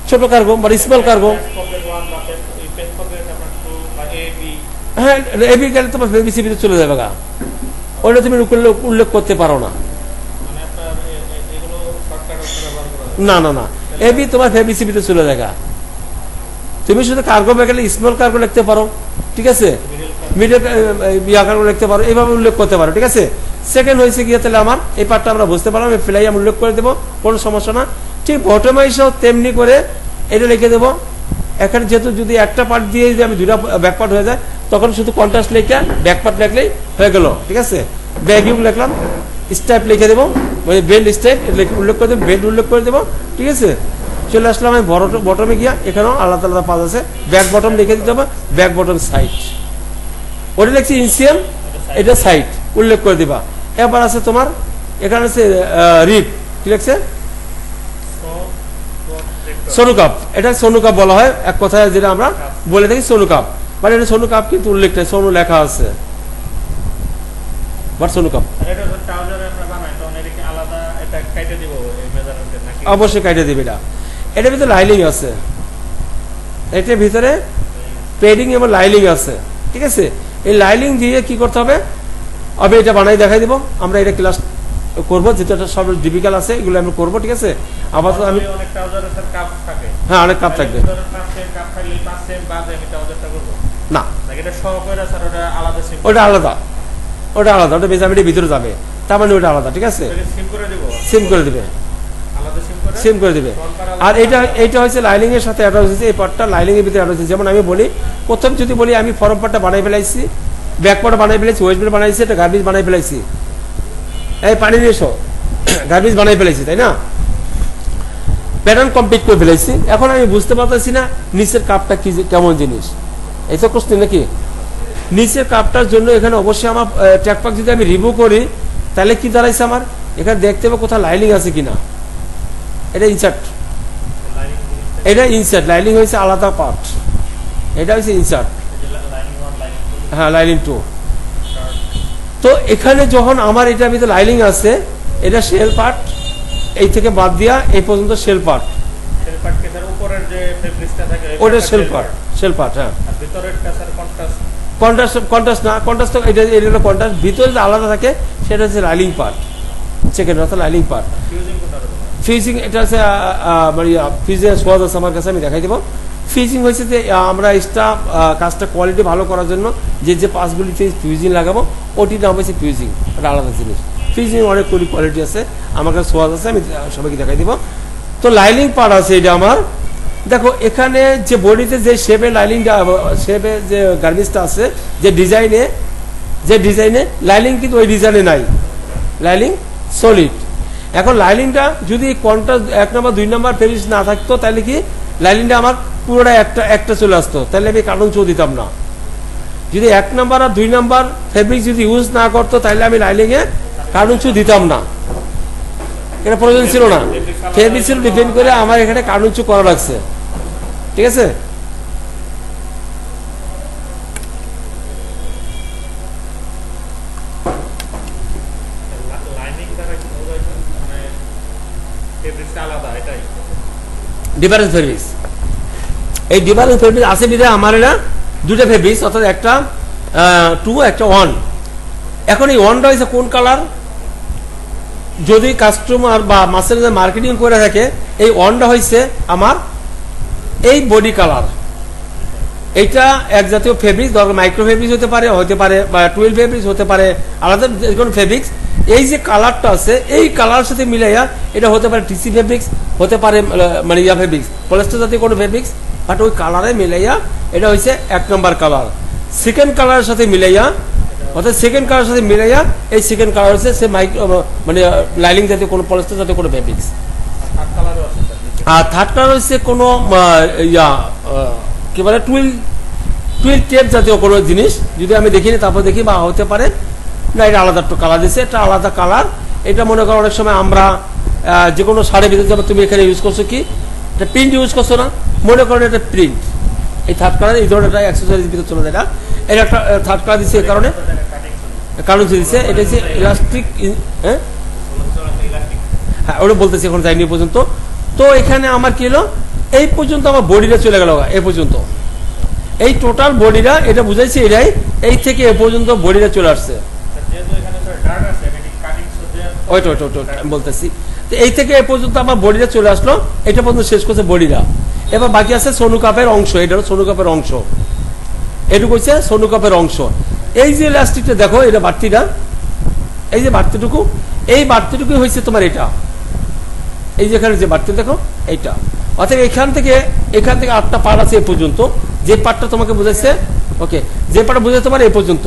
ছোট কার্গো বা স্মল কার্গো, হ্যাঁ এবি গেলে তোমার বেবিসিবিতে চলে যাবে গা, ওটা তুমি উল্লেখ করতে পারো না, না না না, এবি তোমার ফেবিসিবিতে চলে যায়। তুমি শুধু কার্গো গেলে স্মল কার্গো লিখতে পারো, ঠিক আছে, মিডল কার্গো লিখতে পারো, এইভাবে উল্লেখ করতে পারো, ঠিক আছে। সেকেন্ড হয়েছে গিয়ে তাহলে আমার এই পার্টটা আমরা বুঝতে পারলাম, ফ্লাই আমি উল্লেখ করে দেবো, কোনো সমস্যা না। ঠিক বটমে এসেও তেমনি করে এটা লিখে দেবো। এখানে যেহেতু যদি একটা পার্ট দিয়ে যদি আমি দুটা ব্যাক পার্ট হয়ে যায়, তখন শুধু কন্ট্রাস্ট লিখে ব্যাক পার্ট লিখলেই হয়ে গেল, ঠিক আছে। ব্যাগিং লিখলাম, স্টাইপ লিখে দেবো, মানে বেল্ট স্টাইপ উল্লেখ করে দেবো, বেল্ট উল্লেখ করে দেবো, ঠিক আছে। চলে আসলাম আমি বটমে গিয়া, এখানেও আলাদা আলাদা পাঁচ আছে, ব্যাক বটম লিখে দিতে হবে, ব্যাক বটম সাইড, ওটা লিখছি ইনসিএম, এটা সাইড উল্লেখ করে দিবা। এবার আছে তোমার এখানে আছে রিপ, কি লিখছে, সোনু কাপ, এটা সোনু কাপ বলা হয় এক কথায়, যেটা আমরা বলে থাকি সোনু কাপ, মানে এটা সোনু কাপ কিন্তু উল্লেখটা সোনু লেখা আছে, বাট সোনু কাপ অবশ্যই কাইটে দিবে। এটা এটার ভিতরে লাইলিং আছে, এটার ভিতরে পেডিং এবং লাইলিং আছে, ঠিক আছে। এই লাইলিং দিয়ে কি করতে হবে, আমি এটা বানাই দেখাই দিব, আমরা এটা ক্লাস করবো, যেটা সব ডিফিকাল্ট আছে এগুলো আমি করবো, ঠিক আছে। আবার আমি হ্যাঁ অনেক কাপ থাকবে না, ওটা আলাদা, ওটা আলাদা, ওটা মেজারমেন্টের ভিতরে যাবে, তার মানে ওটা আলাদা, ঠিক আছে। সিম করে দিবে, সিম করে দিবে। আর এইটা হচ্ছে লাইলিং এর সাথে অ্যাটাচ হয়েছে, এই পার্টটা লাইলিং এর ভিতরে অ্যাটাচ হয়েছে। যেমন আমি বলি, প্রথম যদি বলি আমি ফরম পার্টটা বানাই ফেলাইছি, ব্যাক পার্ট বানাই ফেলেছি, ওয়েস্ট বেল্ট বানাইছি, এটা গার্বিজ বানাই ফেলাইছি, এই পানি দিয়ে গার্বিজ বানাই ফেলেছি, তাই না, প্যাটার্ন কমপ্লিট করে ফেলেছি। এখন আমি বুঝতে পারতেছি না নিচের কাপটা কি কেমন জিনিস, এই তো কোশ্চেন নাকি। নিচের কাপটার জন্য এখানে অবশ্যই আমার ট্র্যাকপাক যদি আমি রিমুভ করি, তাহলে কি দাঁড়াইছে, আমার এখানে দেখতে হবে কোথাও লাইনিং আছে কিনা, এটা ইনসার্ট, এটা ইনসার্ট, লাইনিং হয়েছে আলাদা পার্ট, এটা হচ্ছে ইনসার্ট, হ্যাঁ লাইনিং 2। তো এখানে যখন আমার এটার ভিতরে লাইনিং আছে, এটা শেল পার্ট, এই থেকে বাদ দিয়া এই পর্যন্ত শেল পার্ট, ওটা শেল পার্ট, শেল পার্ট, হ্যাঁ কন্ট্রাস্ট না, কন্ট্রাস্ট এটা হলো কন্ট্রাস্ট, ভিতরে যে আলাদা থাকে সেটা হচ্ছে লাইনিং পার্ট, সেকেন্ড অর্থাৎ লাইনিং পার্ট। ফিজিং এটা আছে, মানে ফিজিং সোয়াজ আছে আমার কাছে, আমি দেখাই দেবো। ফিজিং হয়েছে যে আমরা এক্সট্রা কাজটা কোয়ালিটি ভালো করার জন্য যে পাসগুলিতে ফিউজিং লাগাবো, ওটির নাম হয়েছে ফিউজিং, এটা আলাদা জিনিস। ফিজিং অনেক কোয়ালিটি আছে, আমার কাছে সোয়াজ আছে, আমি সবাইকে দেখাই দিব। তো লাইনিং পার্ট আছে এটা আমার, দেখো এখানে যে বডিতে যে শেপে লাইনিংটা, শেপে যে গার্মেন্টসটা আছে, যে ডিজাইনে লাইনিং কিন্তু ওই ডিজাইনে নাই, লাইনিং সলিড। এখন লাইনিংটা যদি কন্ট্রাস্ট 1 নম্বর 2 নম্বর ফেব্রিক্স না থাকতো, তাহলে কি লাইনিংটা আমার পুরোটা একটা চলে আসতো, তাহলে আমি কার্টুন চো দিতাম না। যদি 1 নাম্বার আর 2 নাম্বার ফেব্রিক যদি ইউজ না করতো তাহলে আমি লাইলিংয়ে কার্টুন শু দিতাম না, এটা প্রয়োজন ছিল না। ফেব্রিক ছিল ডিপেন্ড করে আমার এখানে কার্টুন শু করা লাগছে, ঠিক আছে। ডিফারেন্স ফেব্রিক্স, এই ডিফারেন্স ফেব্রিক্স আছে বিধে আমার এটা দুটো ফেব্রিক্স, অর্থাৎ একটা 2 একটা 1। এখন এই 1টা হচ্ছে কোন কালার, যদি কাস্টমার বা মাসের মার্কেটিং করে থাকে এই 1টা হচ্ছে আমার এই বডি কালার। এইটা এক জাতীয় ফেব্রিক্স, ধরো মাইক্রো ফেব্রিক্স হতে পারে বা 12 ফেব্রিক্স হতে পারে, আলাদা যে কোনো ফেব্রিক্স। এই যে কালারটা আছে এই কালার সাথে মিলাইয়া এটা হতে পারে টিসি ফেব্রিক্স, হতে পারে মানে ইয়া ফেব্রিক্স, পলিস্টার জাতীয় কোনো ফেব্রিক্স, বাট ওই কালারে মিলাইয়া এটা হচ্ছে 1 নম্বর কালার। সেকেন্ড কালারের সাথে মিলাইয়া, অর্থাৎ সেকেন্ড কালারের সাথে মিলাইয়া এই সেকেন্ড কালার হচ্ছে সে মানে লাইলিং জাতীয় কোনো পলিস্টার জাতীয় কোনো ফেব্রিক্স। আর থার্ড কালার হচ্ছে কোনো ইয়া কি বলে টুইল টেপ জাতীয় কোনো জিনিস, যদি আমি দেখিনি তারপর দেখি বা হতে পারে না এটা আলাদা একটু কালার দিচ্ছে, এটা আলাদা কালার। এটা মনে করো অনেক সময় আমরা যে কোনো শাড়ি ভিতরে যাবো, তুমি এখানে ইউজ করছো কি এটা প্রিন্ট ইউজ করছো না, মনে করো এটা প্রিন্ট, এই থার্ড কালার এই ধরনের একটা অ্যাক্সেসরিজ ভিতরে চলে যায়। এটা একটা থার্ড কালার দিচ্ছে এই কারণে কারণ দিচ্ছে এটা হচ্ছে ইলাস্টিক। হ্যাঁ হ্যাঁ ওটা বলতেছি, এখন যাইনি পর্যন্ত। তো এখানে আমার কি হলো, এই পর্যন্ত আমার বডিটা চলে গেল, এই পর্যন্ত এই টোটাল বডিটা এটা বুঝাইছে এটাই, এই থেকে এ পর্যন্ত বডিটা চলে আসছে। ওইটা বলতেছি, তো এই থেকে এ পর্যন্ত আমার বডিটা চলে আসলো, এটা পর্যন্ত শেষ করছে বডিটা। এবার বাকি আছে সোনু কাপের অংশ, এটা হলো সোনু কাপের অংশ, এটুকু হচ্ছে সোনু কাপের অংশ। এই যে ইলাস্টিকটা দেখো, এটা বাড়তিটা, এই যে বাড়তিটুকু, এই বাড়তিটুকু হয়েছে তোমার এটা, এই যে এখানে যে বাড়তি দেখো এইটা, অর্থাৎ এখান থেকে 8টা পার্ট আছে এ পর্যন্ত, যে পার্টটা তোমাকে বুঝাইছে, ওকে, যে পার্টটা বুঝাইছে তোমার এই পর্যন্ত,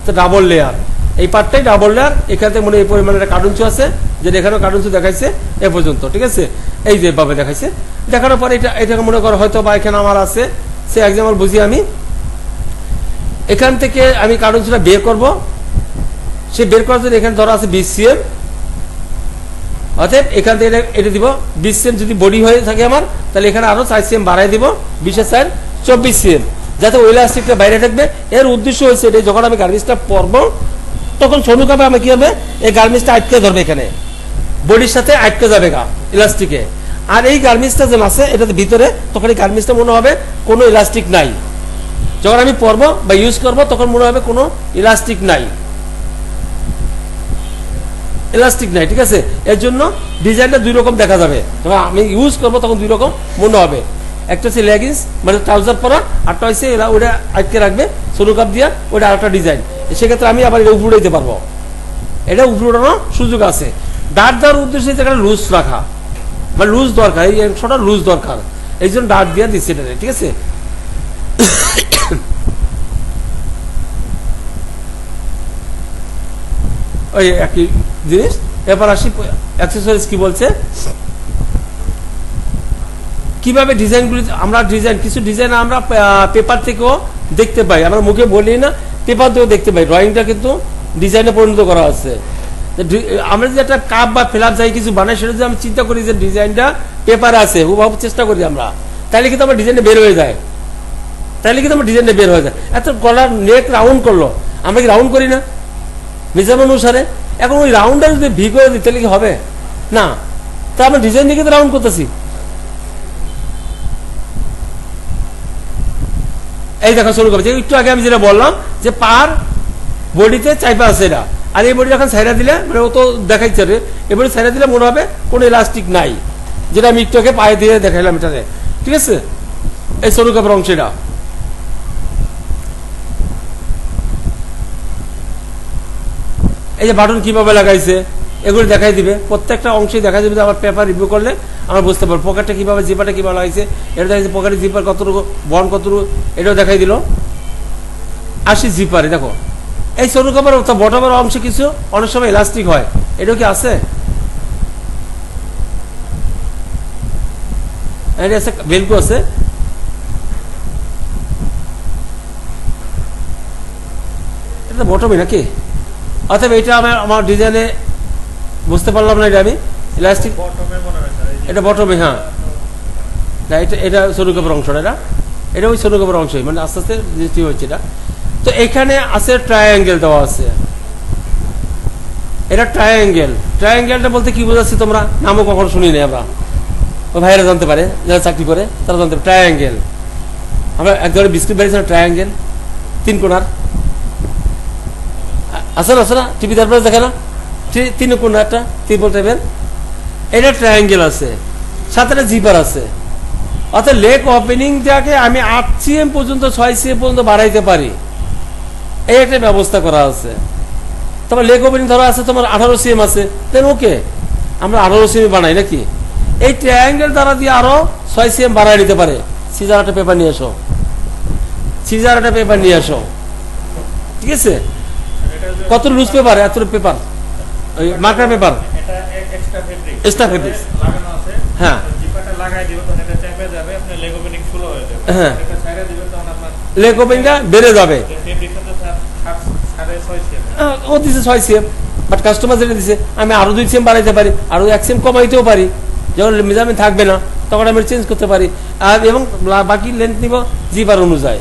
তো ডাবল লেয়ার, এই পার্টটাই ডাবল লেয়ার। এখান থেকে মনে এই পরিমাণে একটা কার্টুন শু আছে, যেটা এখানেও কার্টুন শু দেখাইছে এ পর্যন্ত, ঠিক আছে। এই যে ভাবে দেখাইছে, দেখানোর পরে এটাকে মনে করো হয়তো বা এখানে আমার আছে, সে এক্সাম্পল বুঝি আমি এখান থেকে আমি কার্টুন শুটা বের করব, সে বের করার জন্য এখানে ধরো আছে 20 cm, অতএব এখান থেকে এটা দিব 20 cm। যদি বডি হয়ে থাকে আমার, তাহলে এখানে আরো 4 cm বাড়াই দিব, 20 এর 24 cm, যাতে ওই ইলাস্টিকটা বাইরে থাকবে। এর উদ্দেশ্য হচ্ছে এটা, যখন আমি গার্মেন্টসটা পরবো তখন সোনু কাপে আমি কি হবে, এই গার্মেন্টসটা আটকে ধরবে, এখানে বডির সাথে আটকে যাবে গা ইলাস্টিকে। আর এই গার্মেন্টসটা যেন আছে এটাতে ভিতরে, তখন এই গার্মেন্টসটা মনে হবে কোনো ইলাস্টিক নাই। যখন আমি পরবো বা ইউজ করবো তখন মনে হবে কোনো ইলাস্টিক নাই, ইলাস্টিক নাই, ঠিক আছে। এর জন্য ডিজাইনটা 2 রকম দেখা যাবে, যখন আমি ইউজ করবো তখন 2 রকম মনে হবে। একটা হচ্ছে লেগিংস মানে ট্রাউজার পরা, আরটা হচ্ছে এরা ওটা আটকে রাখবে সোনু কাপ দিয়া, ওটা আরেকটা ডিজাইন। সেক্ষেত্রে আমি আবার এটা উপরে উঠাইতে পারবো, এটা উপরে উঠানোর সুযোগ আছে। ডাট দেওয়ার উদ্দেশ্যে এখানে লুজ রাখা, মানে লুজ দরকার, এই অংশটা লুজ দরকার, এই জন্য ডাট দিয়ে দিচ্ছে এটা, ঠিক আছে। ওই একই জিনিস। এবার আসি অ্যাকসেসরিজ কি বলছে, কিভাবে ডিজাইনগুলি আমরা কিছু ডিজাইন আমরা পেপার থেকেও দেখতে পাই, আমরা মুখে বলি না, পেপার থেকেও দেখতে পাই। ড্রয়িংটা কিন্তু ডিজাইনে পরিণত করা আছে। আমরা যে একটা কাপ বা ফ্ল্যাপ যাই কিছু বানাই, সেটা যদি আমি চিন্তা করি যে ডিজাইনটা পেপারে আছে, হুবহু চেষ্টা করি আমরা, তাহলে কিন্তু আমার ডিজাইনটা বের হয়ে যায়, এত গলার নেক রাউন্ড করলো, আমরা কি রাউন্ড করি না মেজারমেন্ট অনুসারে? এখন ওই রাউন্ডটা যদি ভি করে দিই তাহলে কি হবে না? তা আমরা ডিজাইন দিকে তো রাউন্ড করতেছি। এই দেখো শুরু করছে, একটু আগে আমি যেটা বললাম যে পার বডিতে চাইপা আছে এটা, আর এই বডি যখন সাইডা দিলে মানে ও তো দেখাইছে, এই বডি সাইডা দিলে মনে হবে কোনো ইলাস্টিক নাই, যেটা আমি একটু আগে পায়ে দিয়ে দেখাইলাম এটাতে, ঠিক আছে। এই সরু কাপড় অংশ এটা, এই যে বাটন কিভাবে লাগাইছে এগুলো দেখাই দিবে, প্রত্যেকটা অংশে দেখাই দিবে। আমার পেপার রিভিউ করলে আমরা বুঝতে পারবো পকেটটা কিভাবে, জিপারটা কিভাবে লাগাইছে, এটা দেখাইছে পকেটের জিপার কতটুকু, বন কতটুকু, এটাও দেখাই দিল। আসি জিপারে, দেখো এই সরু কাপড় বটমের অংশে কিছু অনেক সময় ইলাস্টিক হয়, এটাও কি আছে? ভেলকো আছে, এটা বটমই নাকি? অথবা এটা আমার ডিজাইনে বুঝতে পারলাম না, এটা আমি ইলাস্টিক এটা বটমে, হ্যাঁ না এটা সরুকাপের অংশটা, এটা ওই সরুকাপের অংশই, মানে আস্তে আস্তে যেটি হচ্ছে এটা। তো এখানে আছে ট্রায়াঙ্গেল দেওয়া আছে, এটা ট্রায়াঙ্গেল। ট্রায়াঙ্গেলটা বলতে কি বোঝাচ্ছি তোমরা? নামও কখনো শুনি নাই আমরা, ওই ভাইয়েরা জানতে পারে যারা চাকরি করে তারা জানতে পারে। ট্রায়াঙ্গেল আমরা এক ধরনের বিস্কুট বাড়িয়েছি না, ট্রায়াঙ্গেল 3 কোণার আছে না, আছে না টিভি, তারপরে দেখে না 3 কোণা একটা ত্রিপল টাইপের, এটা ট্রায়াঙ্গেল আছে, সাথে একটা জিপার আছে। অর্থাৎ লেগ ওপেনিংটাকে আমি 8 cm পর্যন্ত 6 cm পর্যন্ত বাড়াইতে পারি, এই একটা ব্যবস্থা করা আছে। তোমার লেগ ওপেনিং ধরা আছে তোমার 18 cm আছে, দেন ওকে আমরা 18 cm বানাই নাকি? এই ট্রায়াঙ্গেল দ্বারা দিয়ে আরো 6 cm বাড়াই নিতে পারে। সিজার একটা পেপার নিয়ে এসো, সিজার একটা পেপার নিয়ে এসো, ঠিক আছে? কত লুজ পেপার? এত পেপার, ওই মার্কার পেপার, এক্সট্রা ফেব্রিক, হ্যাঁ হ্যাঁ লেগ ওপেনিংটা বেড়ে যাবে। ও দিছে 6 cm, বাট কাস্টমার যেটা দিছে আমি আরো 2 cm বাড়াইতে পারি, আরো 1 cm কমাইতেও পারি। যখন মেজারমেন্ট থাকবে না তখন আমি চেঞ্জ করতে পারি, আর এবং বাকি লেন্থ নিব জিপার অনুযায়ী,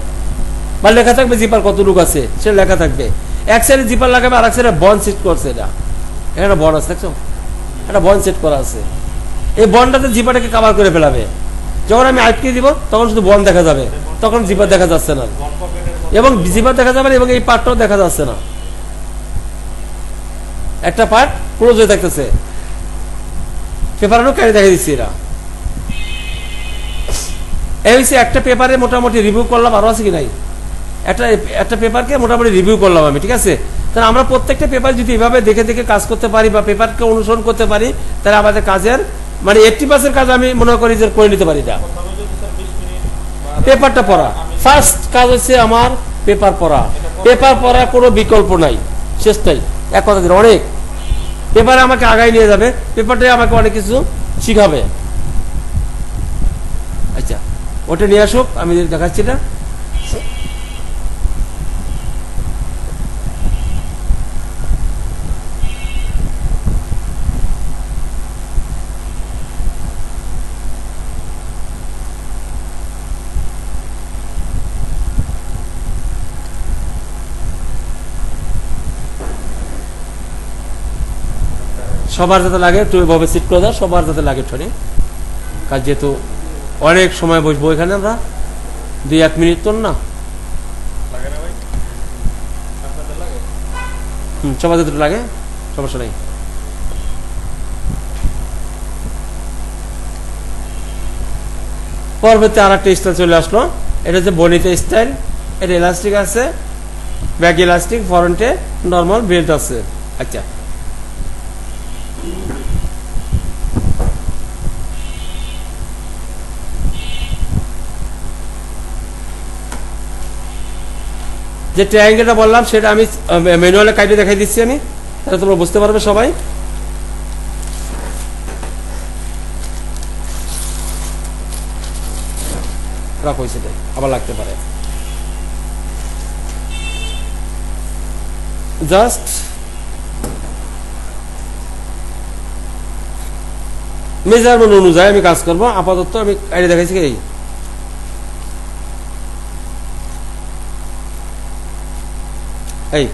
বা লেখা থাকবে জিপার কতটুকু আছে সেটা লেখা থাকবে। এক সাইডে জিপার লাগাবে, আর এক সাইডে বন্ড সেট করছে, এটা একটা বন্ড আছে, দেখছো একটা বন্ড সেট করা আছে। এই বন্ডটাতে জিপারটাকে কভার করে ফেলাবে। যখন আমি আটকে দিব তখন শুধু বন্ড দেখা যাবে, তখন জিপার দেখা যাচ্ছে না, এবং জিপার দেখা যাবে না, এবং এই পার্টটাও দেখা যাচ্ছে না, একটা পার্ট ক্লোজ হয়ে থাকতেছে। পেপারও কেটে দেখা দিচ্ছি। এরা এই হচ্ছে একটা পেপারে মোটামুটি রিভিউ করলাম, আরো আছে কি নাই, একটা পেপারকে মোটামুটি রিভিউ করলাম আমি, ঠিক আছে? তাহলে আমরা প্রত্যেকটা পেপার যদি এভাবে দেখে দেখে কাজ করতে পারি বা পেপারকে অনুসরণ করতে পারি, তাহলে আমাদের কাজের মানে 80% কাজ আমি মনে করি যে করে নিতে পারি। এটা পেপারটা পড়া, ফার্স্ট কাজ হচ্ছে আমার পেপার পড়া। পেপার পড়া কোনো বিকল্প নাই, শেষটাই এক কথা দিন। অনেক পেপারে আমাকে আগায় নিয়ে যাবে, পেপারটাই আমাকে অনেক কিছু শিখাবে। আচ্ছা ওটা নিয়ে আসুক, আমি দেখাচ্ছি না। সবার যাতে লাগে একটু এভাবে সিট করে দাও, সবার যাতে লাগে ট্রেনে, কাজ যেহেতু অনেক সময় বসবো এখানে আমরা, 2-1 মিনিট তো না, সবার যাতে লাগে, সমস্যা নেই। পরবর্তী আর একটা স্টাইল চলে আসলো, এটা হচ্ছে বনিতা স্টাইল। এটা ইলাস্টিক আছে, ব্যাক ইলাস্টিক, ফ্রন্টে নর্মাল বেল্ট আছে। আচ্ছা যে ট্রায়াঙ্গেলটা বললাম সেটা আমি ম্যানুয়ালে কাইটে দেখাই দিচ্ছি আমি, তাহলে তোমরা বুঝতে পারবে সবাই। রাখো সেটাই, আবার লাগতে পারে। জাস্ট মেজারমেন্ট অনুযায়ী আমি কাজ করবো। আপাতত আমি কাইটে দেখাইছি এই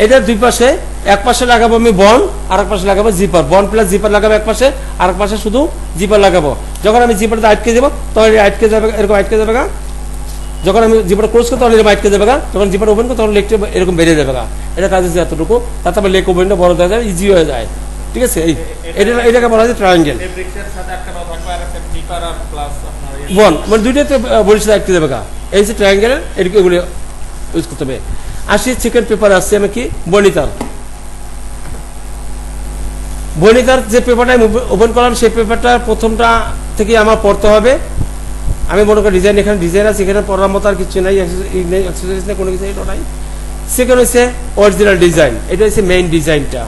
এটার দুই পাশে, এক পাশে লাগাবো আমি বন্ড, আর এক পাশে লাগাবো জিপার। বন্ড প্লাস জিপার লাগাবো এক পাশে, আর এক পাশে শুধু জিপার লাগাবো। যখন আমি জিপারটা আটকে দেবো তখন আটকে যাবে, এরকম আটকে যাবে গা। যখন আমি জিপার ক্লোজ করবো তখন এরকম আটকে যাবে গা। যখন জিপার ওপেন করবো তখন লেগটা এরকম বেরিয়ে যাবে গা। এটা কাজ হচ্ছে এতটুকু, তাতে আবার লেগ ওপেনটা বড় হয়ে যায়, ইজি হয়ে যায়, ঠিক আছে? এটাকে বলা হয় ট্রায়াঙ্গেল বন্ড, মানে দুইটাতে বলির সাথে আটকে যাবে গা। এই হচ্ছে ট্রায়াঙ্গেল, এগুলো ইউজ করতে হবে। আসি চিকেন পেপার আসছে আমি কি বনিতার। বনিতার যে পেপারটা আমি ওপেন করলাম সেই পেপারটা প্রথমটা থেকে আমার পড়তে হবে। আমি মনে করি ডিজাইন, এখানে ডিজাইন আছে, এখানে পড়ার মতো আর কিছু নাই, এক্সারসাইজ নেই, কোনো কিছু নাই। সেকেন্ড হচ্ছে অরিজিনাল ডিজাইন, এটা হচ্ছে মেইন ডিজাইনটা।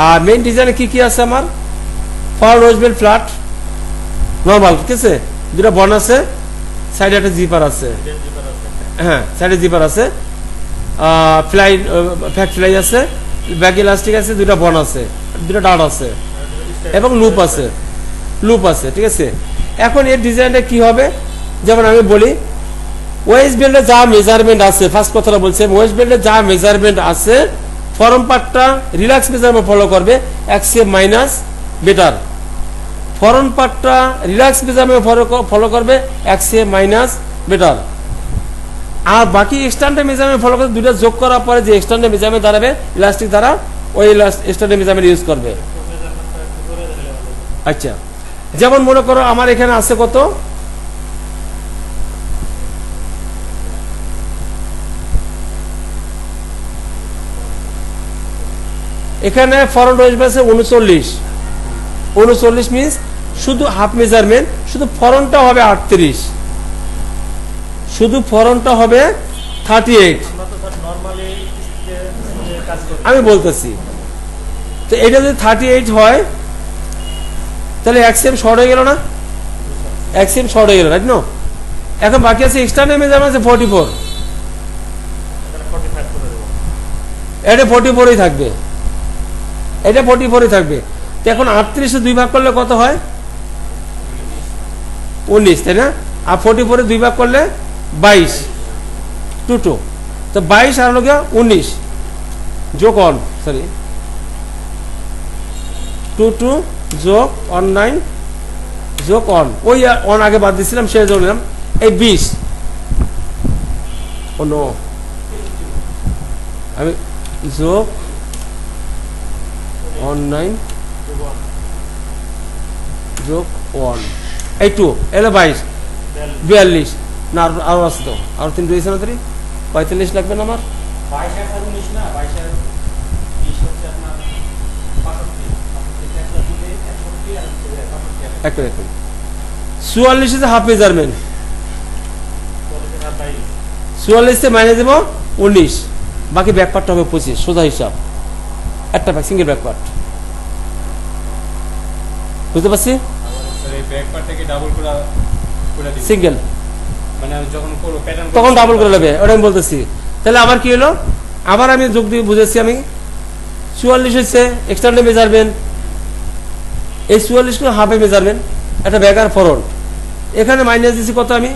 আর মেইন ডিজাইনে কি কি আছে আমার? ফর রোজবেল ফ্ল্যাট নর্মাল, ঠিক আছে, দুটা বন আছে, সাইডে একটা জিপার আছে, হ্যাঁ সাইডে জিপার আছে, ফ্লাই ফ্যাক্ট ফ্লাই আছে, ব্যাক ইলাস্টিক আছে, দুইটা বন আছে, দুইটা ডাট আছে এবং লুপ আছে, ঠিক আছে। এখন এর ডিজাইনটা কি হবে, যেমন আমি বলি ওয়েস্ট বেল্টে যা মেজারমেন্ট আছে, ফার্স্ট কথাটা বলছি, ওয়েস্ট বেল্টে যা মেজারমেন্ট আছে ফরম পার্টটা রিল্যাক্স মেজারমেন্ট ফলো করবে, এক্সিএম মাইনাস বেটার। ফরম পার্টটা রিল্যাক্স মেজারমেন্ট ফলো করবে, এক্সিএম মাইনাস বেটার। আর বাকি স্ট্যান্ডার্ড মেজারমেন্ট ফলো করবে, দুটো যোগ করার পরে যে স্ট্যান্ডার্ড মেজারমেন্ট দাঁড়াবে ইলাস্টিক দ্বারা ওই স্ট্যান্ডার্ড মেজারমেন্ট ইউজ করবে। আচ্ছা, যেমন মনে করো আমার এখানে আছে কত, এখানে ফরওয়ার্ড ওয়েস্ট আছে 39 মিনস শুধু হাফ মেজারমেন্ট, শুধু ফরনটা হবে 38, শুধু ফরনটা হবে 38। আমি বলতেছি তো এটা যদি 38 হয় তাহলে এক্সএম শর্ট হয়ে গেল না, এক্সএম শর্ট হয়ে গেল, রাইট নো। এখন বাকি আছে এক্সটার্নাল মেজারমেন্ট আছে 44, এটা 44ই থাকবে, এটা 44ই থাকবে। তো এখন 38 2 ভাগ করলে কত হয়, 19, তাই না? আর 44 2 ভাগ করলে 22, 2 2, তো 22 আর হলো 19 যোগ 1, সরি 2 2 যোগ 19 যোগ 1, ওই 1 আগে বাদ দিয়েছিলাম সে যোগ দিলাম, এই 20। ও নো, আমি যোগ 19 যোগ 1, এই 2 এলো 22, 42 না আরো আছে তো, আরো 3 রয়েছে না, 45 লাগবে না আমার, 44 হাফ মেজারমেন্ট, 44 মাইনে দেব 19, বাকি ব্যাক পার্টটা হবে 25, সোজা হিসাব, একটা সিঙ্গেল ব্যাক পার্ট, বুঝতে পারছি? সিঙ্গেল তখন ডাবল করে নেবে, ওটা আমি বলতেছি। তাহলে আবার কি হলো, আবার আমি যোগ দিয়ে বুঝেছি, আমি 44 হচ্ছে এক্সটার্নাল মেজারমেন্ট, এই 44 গুলো হাফে মেজারমেন্ট, একটা ব্যাক আর ফরওয়ার্ড, এখানে মাইনাস দিচ্ছি কত আমি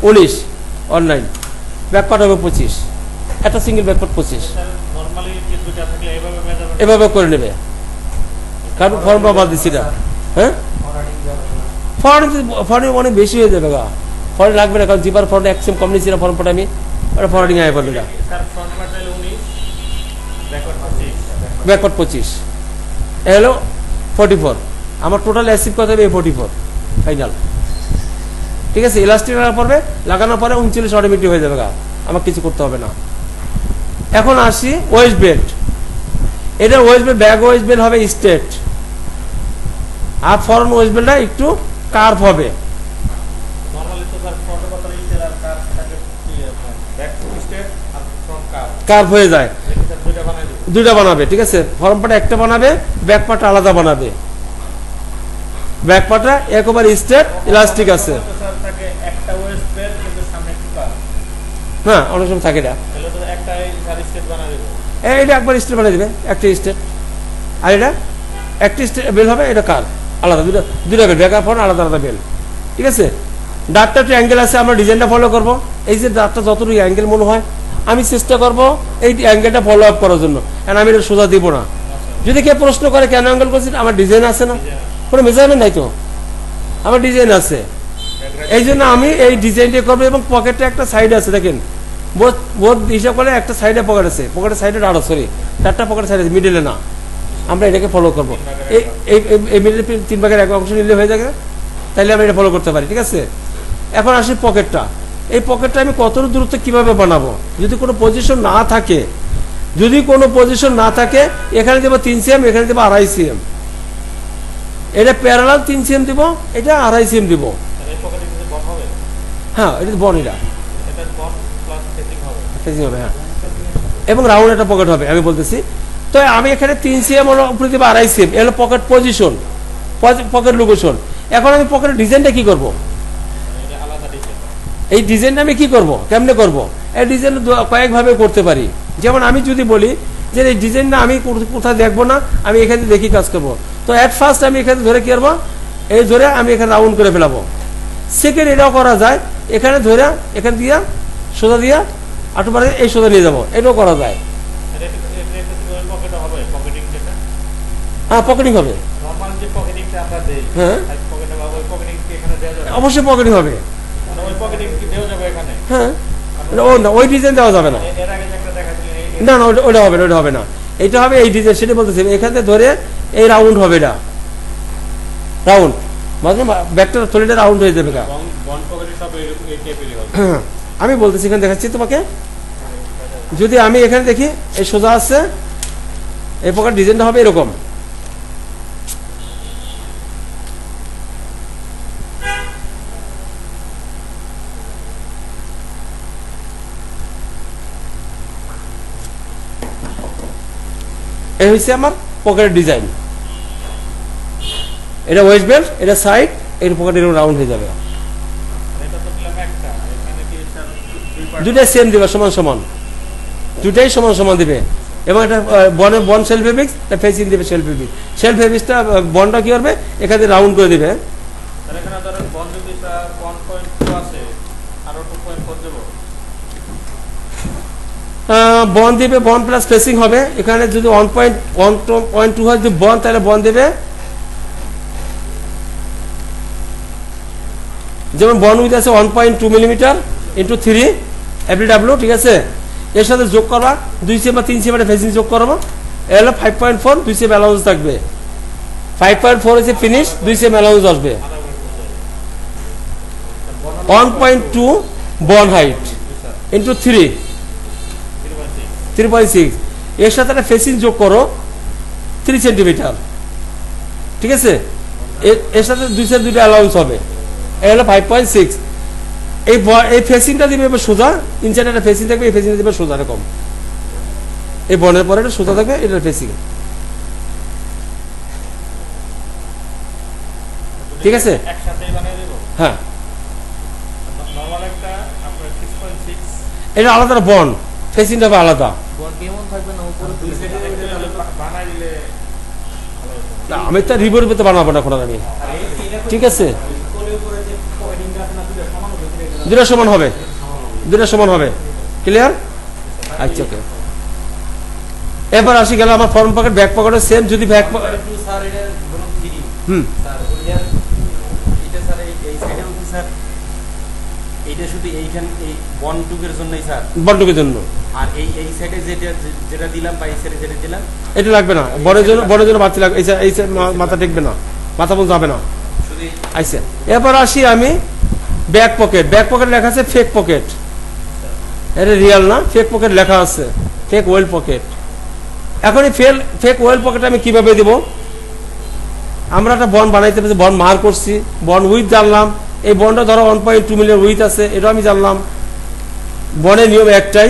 19, অনলাইন ব্যাক পার্ট হবে 25, একটা সিঙ্গেল ব্যাক পার্ট 25, এভাবে করে নেবে, কারণ ফর্মটা বাদ দিচ্ছি না। হ্যাঁ ফর্ম অনেক বেশি হয়ে যাবে, ফর্ম লাগবে না, কারণ জিপার ফর্মটা একসেম কম নিচ্ছি না, ফর্মটা আমি ওটা ফরওয়ার্ডিং আয় পারবে না, ব্যাকওয়ার্ড 25, এ হলো 44, আমার টোটাল অ্যাসিভ কত হবে 44 ফাইনাল, ঠিক আছে। ইলাস্টিক লাগানোর পরে 39 অটোমেটিক হয়ে যাবে, আমার কিছু করতে হবে না। এখন আসি ওয়েস্ট বেল্ট, এটা West belt, back West belt হবে স্ট্রেট, আর ফরন ওয়েস্ট বেল্টটা একটু কার্ভ হবে, কার্ভ হয়ে যায়, দুইটা বানাবে, ঠিক আছে। ফরম পার্ট একটা বানাবে, ব্যাক পার্ট আলাদা বানাবে, ব্যাক পার্টটা একেবারে স্ট্রেট ইলাস্টিক আছে, হ্যাঁ অনেক সময় থাকে না, এটা একবার স্টেট বানিয়ে দেবে, একটা স্টেট, আর এটা একটা স্টেট বেল হবে, এটা কার আলাদা, দুটা বেল, ব্যাক আর ফরন আলাদা আলাদা বেল, ঠিক আছে। ডাটটা একটু অ্যাঙ্গেল আছে, আমরা ডিজাইনটা ফলো করবো, এই যে ডাটটা যতটুকু অ্যাঙ্গেল মনে হয় আমি চেষ্টা করবো এই অ্যাঙ্গেলটা ফলো আপ করার জন্য, কারণ আমি এটা সোজা দিব না। যদি কেউ প্রশ্ন করে কেন অ্যাঙ্গেল করছি, আমার ডিজাইন আছে না, কোনো মেজারমেন্ট নাই তো, আমার ডিজাইন আছে, এই জন্য আমি এই ডিজাইনটা করবো। এবং পকেটটা একটা সাইড আছে, দেখেন বোধ হিসাব করে একটা সাইডে পকেট আছে, পকেটের সাইডে ডাটা, সরি 4টা পকেটের সাইড আছে, মিডিলে না, আমরা এটাকে ফলো করবো, এই মিডিলে 3 ভাগের 1 অংশ নিলে হয়ে যাবে, তাইলে আমরা এটা ফলো করতে পারি, ঠিক আছে। এখন আসি পকেটটা, এই পকেটটা আমি কতটুকু দূরত্ব কিভাবে বানাবো, যদি কোনো পজিশন না থাকে, এখানে দেবো 3 cm, এখানে দেবো 2.5 cm, এটা প্যারালাল 3 cm দিব, এটা 2.5 cm দিব, হ্যাঁ এটা বন, এটা হবে, হ্যাঁ, এবং রাউন্ড একটা পকেট হবে, আমি বলতেছি। তো আমি এখানে 3 cm উপরে দেবো 2.5 cm, এ হলো পকেট পজিশন, পকেট লোকেশন। এখন আমি পকেটের ডিজাইনটা কি করবো, এই ডিজাইনটা আমি কি করব, কেমনে করব? এই ডিজাইন কয়েকভাবে করতে পারি। যেমন আমি যদি বলি যে এই ডিজাইনটা আমি কোথায় দেখবো না, আমি এখানে দেখি কাজ করব, তো অ্যাট ফার্স্ট আমি এখানে ধরে কি করবো, এই ধরে আমি এখানে রাউন্ড করে ফেলাবো। সেকেন্ড এটাও করা যায়, এখানে ধরে এখানে দিয়া সোজা দিয়া আটুপারে এই সোজা নিয়ে যাবো, এটাও করা যায়। হ্যাঁ, পকেটিং হবে, হ্যাঁ অবশ্যই পকেটিং হবে। হ্যাঁ, ওই ডিজাইন দেওয়া যাবে না, না না ওটা হবে না, ওটা হবে না, এটা হবে এই ডিজাইন, সেটা বলতেছি। এখানে ধরে এই রাউন্ড হবে, এটা রাউন্ড মানে ব্যাগটা থলিটা রাউন্ড হয়ে যাবে। হ্যাঁ, আমি বলতেছি, এখানে দেখাচ্ছি তোমাকে। যদি আমি এখানে দেখি এই সোজা আছে, এই প্রকার ডিজাইনটা হবে এরকম। এই হচ্ছে আমার পকেটের ডিজাইন। এটা ওয়েস্ট বেল্ট, এটা সাইড, এর পকেট এরকম রাউন্ড হয়ে যাবে। দুটাই সেম দিবে, সমান সমান, দুটাই সমান সমান দিবে। এবং এটা বন সেল ফেব্রিক্স, ফেসিং দিবে সেল ফেব্রিক্স। সেল ফেব্রিক্সটা বনটা কি করবে, এখানে রাউন্ড করে দিবে। বন দিবে, বন প্লাস ফেসিং হবে। এখানে যদি 1.2 হয় যদি বন, তাহলে বন দেবে, যেমন বন উইথ আছে 1.2 মিলিমিটার ইন্টু 3 FDW, ঠিক আছে। এর সাথে যোগ করবা 2 সেম বা 3 সেমের ফেসিং যোগ করবো, এ হলো 5.4, 2 সেম অ্যালাউন্স থাকবে। 5.4 হচ্ছে ফিনিশ, 2 সেম অ্যালাউন্স আসবে। 1.2 বন হাইট ইন্টু 3.6, এর সাথে একটা ফেসিং যোগ করো 3 সেন্টিমিটার, ঠিক আছে। এর সাথে 2 সেম দুটো অ্যালাউন্স হবে, এ হলো 5.6। এই ফেসিংটা দিবে সোজা, ইনসাইড একটা ফেসিং থাকবে, এই ফেসিংটা দিবে সোজা এরকম, এই বনের পরে এটা সোজা থাকবে, এটা ফেসিং, ঠিক আছে। হ্যাঁ, এটা আলাদা বন, ফেসিংটা হবে আলাদা। আমি তো রিভোর পেতে বানাবো না, আমি, ঠিক আছে। দুটা সমান হবে, দুটা সমান হবে, ক্লিয়ার? আচ্ছা, ওকে। এবার আসি গেল আমার ফ্রন্ট পকেট, ব্যাক পকেটও সেম। যদি ব্যাক পকেট এইটা শুধু এইখান এই বনটুকের জন্যই স্যার, বনটুকের জন্য। আর এই সাইডে যেটা দিলাম বা এই সাইডে যেটা দিলাম এটা লাগবে না, বনের জন্য বাতি লাগবে, এই সাইড মাথা টেকবে না, মাথা বল যাবে না। আচ্ছা, এবার আসি আমি ব্যাক পকেট। ব্যাক পকেট লেখা আছে ফেক পকেট, এটা রিয়াল না, ফেক পকেট লেখা আছে, ফেক ওয়েল পকেট। এখন এই ফেক ওয়েল পকেট আমি কিভাবে দেব? আমরা একটা বন বানাইতে পারছি, বন মার করছি, বন উইথ জানলাম, এই বনটা ধরো 1.2 মিলিয়ন উইথ আছে, এটাও আমি জানলাম। বনের নিয়ম একটাই,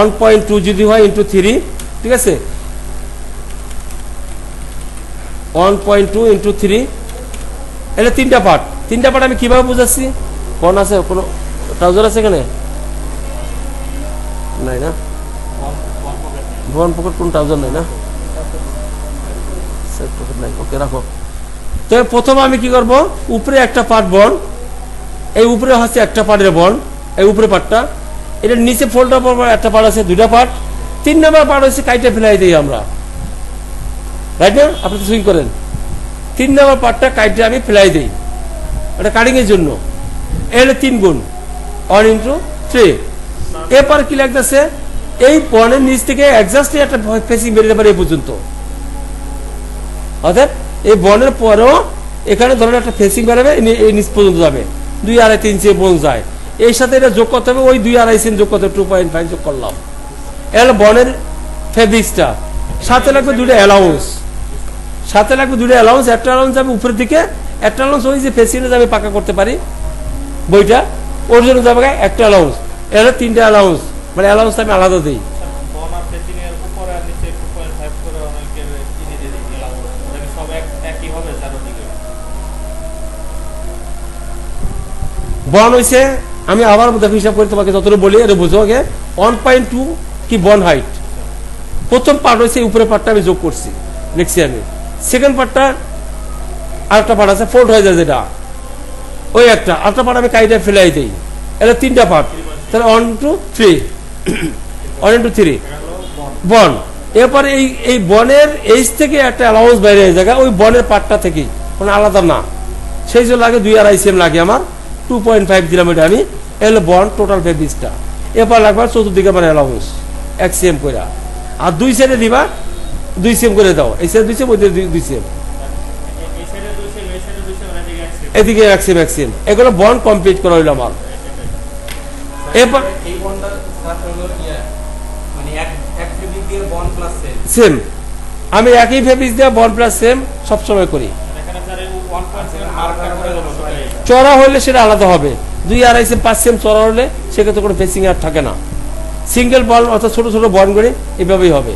1.2 যদি হয় ইন্টু 3, ঠিক আছে, 1.2 ইন্টু 3, এটা 3টা পার্ট। 3টা পার্ট আমি কিভাবে বুঝাচ্ছি? বন আছে, কোনো ট্রাউজার আছে এখানে? নাই না, বন পকেট কোন ট্রাউজার নাই না, পকেট নাই, ওকে রাখো। তো প্রথমে আমি কি করব, উপরে একটা পার্ট বন, এই উপরে হচ্ছে একটা পার্টের বন, এই উপরে পার্টটা, এটা নিচে ফোল্ডার পর একটা পার্ট আছে, 2টা পার্ট। 3 নম্বর পার্ট হচ্ছে কাইটে ফেলাই দিই আমরা, রাইট না? আপনি তো সুইং করেন। 3 নম্বর পার্টটা কাইটে আমি ফেলাই দিই, এটা কাটিং এর জন্য। এলে 3 গুণ 1 ইন্টু 3। এরপর কি লাগতেছে, এই বনের নিচ থেকে একজাস্টলি একটা ফেসিং বেরিয়ে পারে এই পর্যন্ত, অর্থাৎ এই বনের পরেও এখানে ধরেন একটা ফেসিং বেরোবে, এই নিচ পর্যন্ত যাবে, 2, 2.5, 3 সেম পর্যন্ত যায়। এর সাথে এটা যোগ করতে হবে, ওই 2, 2.5 সেম যোগ করতে হবে, 2.5 যোগ করলাম। এহলো বনের ফেব্রিক্সটা। সাথে লাগবে 2টা অ্যালাউন্স, সাথে লাগবে 2টা অ্যালাউন্স। একটা অ্যালাউন্স যাবে উপরের দিকে, একটা অ্যালাউন্স ওই যে ফেসিংটা যাবে পাকা করতে পারি বইটা, ওর জন্য যাবে একটা অ্যালাউন্স। এহলো 3টা অ্যালাউন্স, মানে অ্যালাউন্স আমি আলাদা দিই। বন হয়েছে আমি আবার দেখো হিসাব করে তোমাকে যতটুকু বলি এটা বুঝো আগে। 1.2 কি বন হাইট, প্রথম পার্ট হয়েছে উপরে পার্টটা আমি যোগ করছি, লিখছি আমি। সেকেন্ড পার্টটা আরেকটা পার্ট আছে ফোল্ড হয়ে যায় যেটা, ওই একটা আরেকটা পার্ট আমি কাইটা ফেলাই দিই, এটা 3টা পার্ট, তাহলে 1 2 3 1 2 3 বন। এরপরে এই বনের এইচ থেকে একটা অ্যালাউন্স বাইরে হয়ে যায় ওই বনের পার্টটা থেকে, মানে আলাদা না, সেই জন্য লাগে 2.5 cm লাগে আমার, 2.5 দিলাম এটা আমি, এলো বন টোটাল ফেব্রিক্সটা। এরপর লাগবে চতুর্দিকে মানে অ্যালাউন্স 1 cm করে, আর 2 সাইডে দিবা 2 cm করে দাও, এই সাইডে 2 cm ওই 2 cm, এদিকে 1 cm 1 cm, এগুলো বন কমপ্লিট করা হইলো আমার। এরপর এই বন্ডটা স্যার হলো মানে এক ফেব্রিক দিয়ে বন্ড প্লাস সেম, আমি একই ফেব্রিক্স দিয়ে বন প্লাস সেম সবসময় করি। এখানে স্যার 1.7 মার্কার করে দেবো চড়া হলে সেটা আলাদা হবে, 2.5 cm 5 cm চড়া হলে সেক্ষেত্রে কোনো ফেসিং আর থাকে না, সিঙ্গেল বল অর্থাৎ ছোট ছোট বন করে এভাবেই হবে।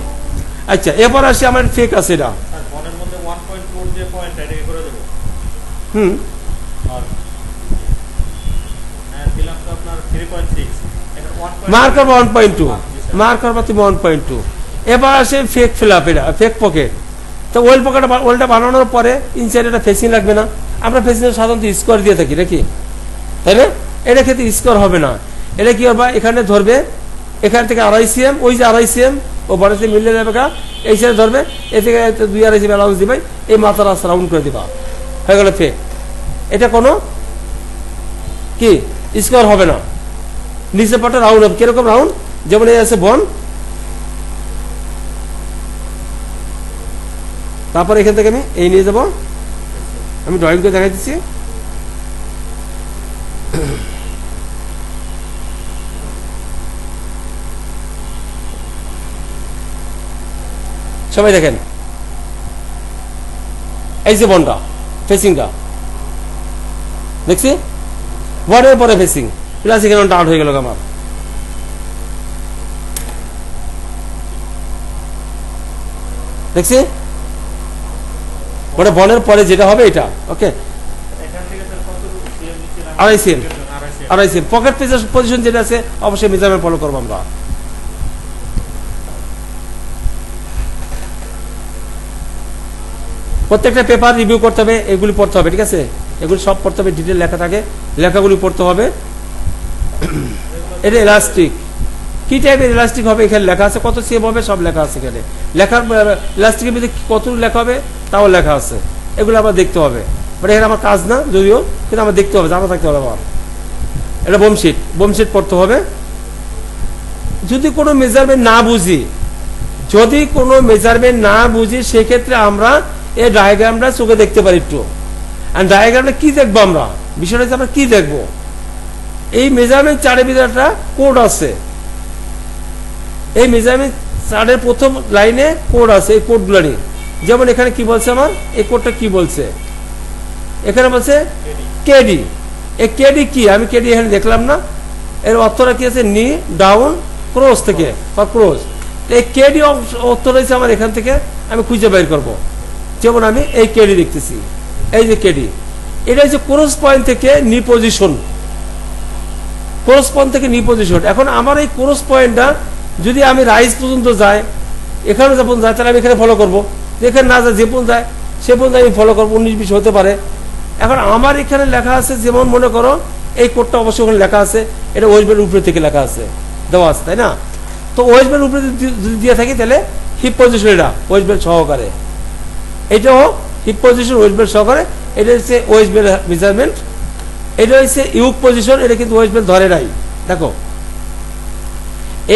আচ্ছা এরপর আসি আমার ফেক আছে এটা, স্যার বনের মধ্যে 1.4 যে পয়েন্ট এটাকে করে দেবো। আর দিলাম তো আপনার 3.6, এটা 1. মার্কার 1.2, মার্কার বা তুমি 1.2। এবার আসে ফেক ফিলাপ, এটা ফেক পকেট। তো ওয়েল পকেট, ওয়েলটা বানানোর পরে ইনসাইড এটা ফেসিং লাগবে না, আমরা ফেসিং সাধারণত স্কোয়ার দিয়ে থাকি নাকি, তাই না? এটা ক্ষেত্রে স্কোয়ার হবে না, এটা কি হবে এখানে ধরবে, এখান থেকে 2.5 cm, ওই যে 2.5 cm ও বড় মিলে যাবে, এই সাইডে ধরবে, এ থেকে 2.5 cm অ্যালাউন্স দিবে, এই মাথার রাস্তা রাউন্ড করে দিবা, হয়ে গেল ফেক। এটা কোনো কি স্কোয়ার হবে না, নিচের পাটা রাউন্ড হবে, কিরকম রাউন্ড, যেমন এই আছে বন, তারপর এখান থেকে আমি এই নিয়ে যাব, আমি ড্রয়িং করে দেখাই দিচ্ছি। সবাই দেখেন এই যে বনটা ফেসিংটা দেখছি, বনের পরে ফেসিং প্লাস এখানে আউট হয়ে গেল আমার। দেখছি মানে বনের পরে যেটা হবে এটা, ওকে এখান থেকে স্যার কত সিএম নিচ্ছিলাম? 2.5 cm, 2.5 cm পকেট পজিশন যেটা আছে অবশ্যই মেজারমেন্ট ফলো করবো আমরা। প্রত্যেকটা পেপার রিভিউ করতে হবে, এগুলি পড়তে হবে, ঠিক আছে, এগুলি সব পড়তে হবে, ডিটেল লেখা থাকে, লেখাগুলি পড়তে হবে। এটা ইলাস্টিক, কি টাইপের ইলাস্টিক হবে এখানে লেখা আছে, কত সিএম হবে সব লেখা আছে এখানে, লেখার ইলাস্টিকের মধ্যে কত লেখা হবে তাও লেখা আছে, এগুলো আবার দেখতে হবে। বাট এখানে আমার কাজ না যদিও, কিন্তু আমার দেখতে হবে, জানা থাকতে হবে আমার। এটা বোমশিট পড়তে হবে। যদি কোনো মেজারমেন্ট না বুঝি সেক্ষেত্রে আমরা এই ডায়াগ্রামটা চোখে দেখতে পারি একটু। আর ডায়াগ্রামটা কি দেখবো আমরা, বিষয়টা হচ্ছে আমরা কি দেখবো, এই মেজারমেন্ট চার্টের ভিতরে একটা কোড আছে, এই মেজারমেন্ট চার্টের প্রথম লাইনে কোড আছে, এই কোডগুলো নিয়ে, যেমন এখানে কি বলছে আমার, এই কোডটা কি বলছে, এখানে বলছে কেডি। এই কেডি কি, আমি কেডি এখানে দেখলাম না, এর অর্থটা কি আছে, নি ডাউন ক্রস থেকে বা ক্রস, এই কেডি অর্থ রয়েছে আমার এখান থেকে আমি খুঁজে বের করব। যেমন আমি এই কেডি দেখতেছি, এই যে কেডি, এটা হচ্ছে ক্রস পয়েন্ট থেকে নি পজিশন, ক্রস পয়েন্ট থেকে নি পজিশন। এখন আমার এই ক্রস পয়েন্টটা যদি আমি রাইজ পর্যন্ত যাই, এখানে যখন যায় তাহলে আমি এখানে ফলো করবো, এখানে না যায় যে পর্যন্ত যায় সে পর্যন্ত আমি ফলো করবো, 19-20 হতে পারে। এখন আমার এখানে লেখা আছে, যেমন মনে করো এই কোডটা অবশ্যই ওখানে লেখা আছে, এটা ওয়েস্ট বেল্ট উপরে থেকে লেখা আছে, দেওয়া আছে, তাই না? তো ওয়েস্ট বেল্ট উপরে যদি দিয়ে থাকি তাহলে হিপ পজিশন, এটা ওয়েস্ট বেল্ট সহকারে, এটাও হিপ পজিশন ওয়েস্ট বেল্ট সহকারে, এটা হচ্ছে ওয়েস্ট বেল্ট মেজারমেন্ট। এটা হচ্ছে ইউক পজিশন, এটা কিন্তু ওয়েস্ট বেল্ট ধরে নাই, দেখো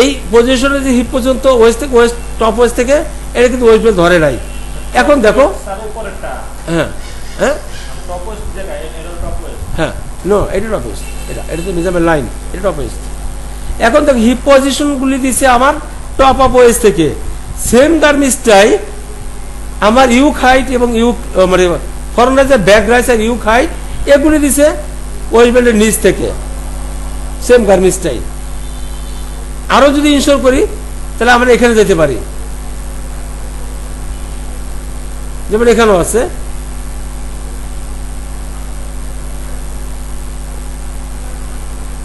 এই পজিশনে যে হিপ পর্যন্ত ওয়েস্ট থেকে ওয়েস্ট টপ ওয়েস্ট থেকে, এটা কিন্তু ওয়েস্ট বেল্ট ধরে নাই। এখন দেখো হ্যাঁ হ্যাঁ হ্যাঁ, নো এটা টপ ওয়েস্ট, এটা তো মেজারমেন্ট লাইন, এটা টপ ওয়েস্ট। এখন দেখো হিপ পজিশনগুলি দিছে আমার টপ অফ ওয়েস্ট থেকে, সেম গার্মিজটাই আমার ইউক হাইট এবং ইউক মানে ফরন raiser back raiser UCO height এগুলি দিছে ওয়েস্ট বেল্টের নিচ থেকে, সেম গার্মিজটাই। আরো যদি ইনশোর করি তাহলে আমরা এখানে যেতে পারি, যেমন এখানেও আছে,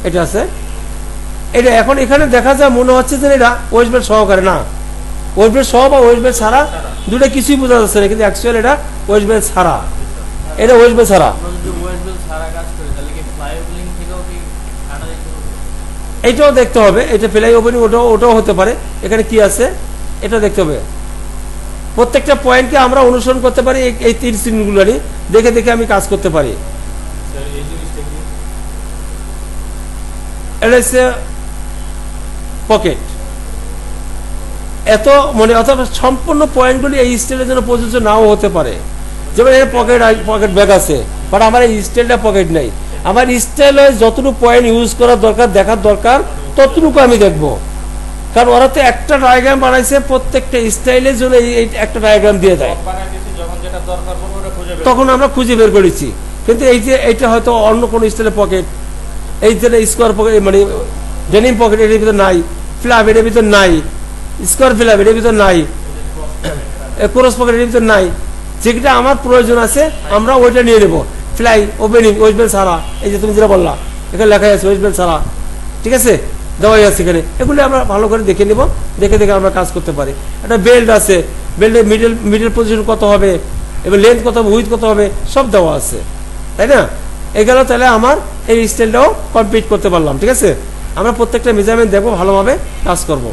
এটা আছে, এটা এখন এখানে দেখা যায় মনে হচ্ছে যে এটা ওয়েস্ট বেল্ট সহকারে, না, ওয়েস্ট বেল্ট সহ বা ওয়েস্ট বেল্ট ছাড়া দুটো কিছুই বোঝা যাচ্ছে না, কিন্তু অ্যাকচুয়ালি এটা ওয়েস্ট বেল্ট ছাড়া, এটা ওয়েস্ট বেল্ট ছাড়া। এইটাও দেখতে হবে, এটা ফ্লাই ওপেনিং ওটাও হতে পারে, এখানে কি আছে এটা দেখতে হবে। প্রত্যেকটা পয়েন্টকে আমরা অনুসরণ করতে পারি, এই তীর চিহ্নগুলো দেখে দেখে আমি কাজ করতে পারি। এটা হচ্ছে পকেট, এত মানে অথবা সম্পূর্ণ পয়েন্টগুলি এই স্টাইলের জন্য প্রযোজ্য নাও হতে পারে। যেমন এর পকেট ব্যাগ আছে, বাট আমার এই স্টাইলটা পকেট নেই। আমার স্টাইলে যতটুকু পয়েন্ট ইউজ করার দরকার, দেখার দরকার, ততটুকু আমি দেখবো। কারণ ওরা তো একটা ডায়াগ্রাম বানাইছে, প্রত্যেকটা স্টাইলের জন্য এই একটা ডায়াগ্রাম দিয়ে দেয়, তখন আমরা খুঁজে বের করেছি। কিন্তু এই যে এইটা হয়তো অন্য কোনো স্টাইলের পকেট, এই যে স্কোয়ার পকেট মানে ডেনিম পকেট এর ভিতর নাই, ফ্ল্যাপ এর ভিতর নাই, স্কোয়ার ফ্ল্যাপ এর ভিতর নাই, ক্রস পকেট এর ভিতর নাই। যেটা আমার প্রয়োজন আছে আমরা ওইটা নিয়ে নেবো। ফ্লাই ওপেনিং ওয়েস্ট বেল্ট ছাড়া, এই যে তুমি যেটা বললা এখানে লেখা আছে ওয়েস্ট বেল্ট ছাড়া, ঠিক আছে, দেওয়াই আছে এখানে। এগুলি আমরা ভালো করে দেখে নেব, দেখে দেখে আমরা কাজ করতে পারি। একটা বেল্ট আছে, বেল্টের মিডল পজিশন কত হবে, এবার লেন্থ কত হবে, উইথ কত হবে, সব দেওয়া আছে, তাই না? এগুলো তাহলে আমার এই স্টাইলটাও কমপ্লিট করতে পারলাম, ঠিক আছে। আমরা প্রত্যেকটা মেজারমেন্ট দেখবো, ভালোভাবে কাজ করব।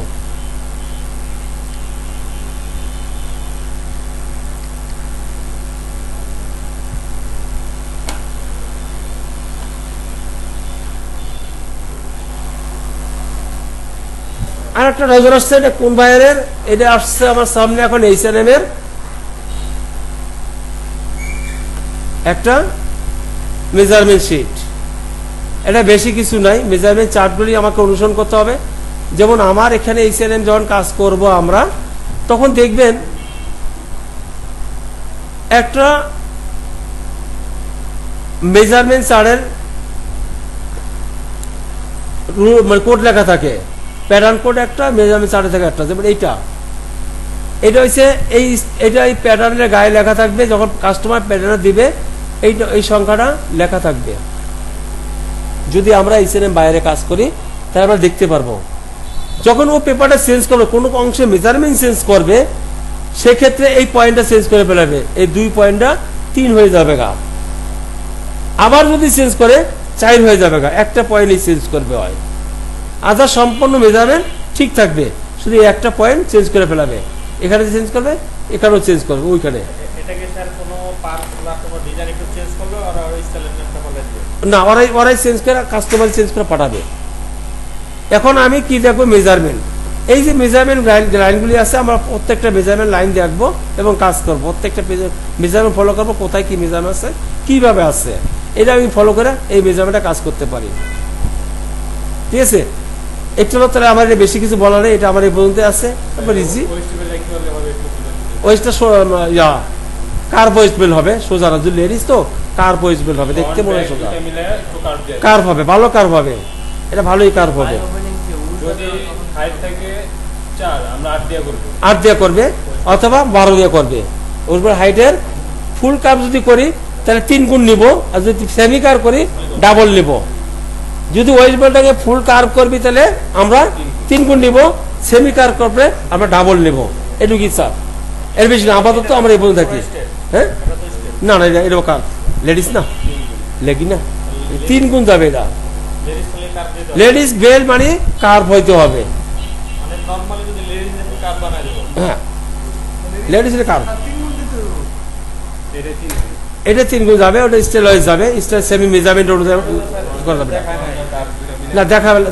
আর একটা নজর আসছে, এটা কোন ভাইয়ের, এটা আসছে আমার সামনে এখন H&M এর একটা মেজারমেন্ট শিট। এটা বেশি কিছু নাই, মেজারমেন্ট চার্টগুলি আমাকে অনুসরণ করতে হবে। যেমন আমার এখানে H&M যখন কাজ করব আমরা, তখন দেখবেন একটা মেজারমেন্ট চার্টের মানে কোড লেখা থাকে, প্যাটার্ন কোড একটা, মেজারমেন্ট চার্টে থাকে একটা। যেমন এটা হচ্ছে এটা এই প্যাটার্নের গায়ে লেখা থাকবে, যখন কাস্টমার প্যাটার্ন দিবে এই সংখ্যাটা লেখা থাকবে। যদি আমরা H&M বাইরে কাজ করি তাহলে আমরা দেখতে পারবো, যখন ও পেপারটা চেঞ্জ করবে, কোনো অংশে মেজারমেন্ট চেঞ্জ করবে, সেক্ষেত্রে এই পয়েন্টটা চেঞ্জ করে ফেলাবে, এই 2 পয়েন্টটা 3 হয়ে যাবে গা। আবার যদি চেঞ্জ করে 4 হয়ে যাবে গা, একটা পয়েন্টই চেঞ্জ করবে হয়। আদার সম্পূর্ণ মেজারমেন্ট ঠিক থাকবে, শুধু একটা পয়েন্ট চেঞ্জ করে ফেলাবে। এখানে চেঞ্জ করবে, এখানেও চেঞ্জ করবে, ওইখানে না, ওরাই চেঞ্জ করে, কাস্টমার চেঞ্জ করে পাঠাবে। এখন আমি কি দেখবো, মেজারমেন্ট। এই যে মেজারমেন্ট লাইনগুলি আছে, আমরা প্রত্যেকটা মেজারমেন্ট লাইন দেখবো এবং কাজ করবো। প্রত্যেকটা মেজারমেন্ট ফলো করবো, কোথায় কি মেজারমেন্ট আছে, কিভাবে আছে, এটা আমি ফলো করে এই মেজারমেন্টটা কাজ করতে পারি, ঠিক আছে। একটু তাহলে আমার বেশি কিছু বলা নেই, এটা আমার এই পর্যন্ত আছে। ইজি ওয়েস্টটা কার্ভ ওয়েস্ট বেল হবে, সোজা না, লেডিস তো কার্ভ ওয়েস্ট বেল হবে, দেখতে মনে হয় সোজা কার্ভ হবে, ভালো কার্ভ হবে, এটা ভালোই কার্ভ হবে। 8 দিয়ে করবে অথবা 12 দিয়ে করবে। ওর হাইটের ফুল কার্ভ যদি করি তাহলে 3 গুণ নিব, আর যদি সেমি কার্ভ করি ডাবল নিব। যদি ওয়েস্ট বেলটাকে ফুল কার্ভ করবি তাহলে আমরা 3 গুণ নিব, সেমি কার্ভ করবে আমরা ডাবল নিব। এটুকুই চাপ, এর বেশি না। আপাতত আমরা এই বলতে থাকি। হ্যাঁ, না না, এটা কার্ভ, লেডিস না, লেগি না, 3 গুণ যাবে এটা। লেডিস বেল মানে কার্ভ হইতে হবে, হ্যাঁ, লেডিস কার্ভ, এটা 3 গুণ যাবে, ওটা স্টাইল ওয়াইজ যাবে, স্টাইল সেমি মেজারমেন্ট করা যাবে না,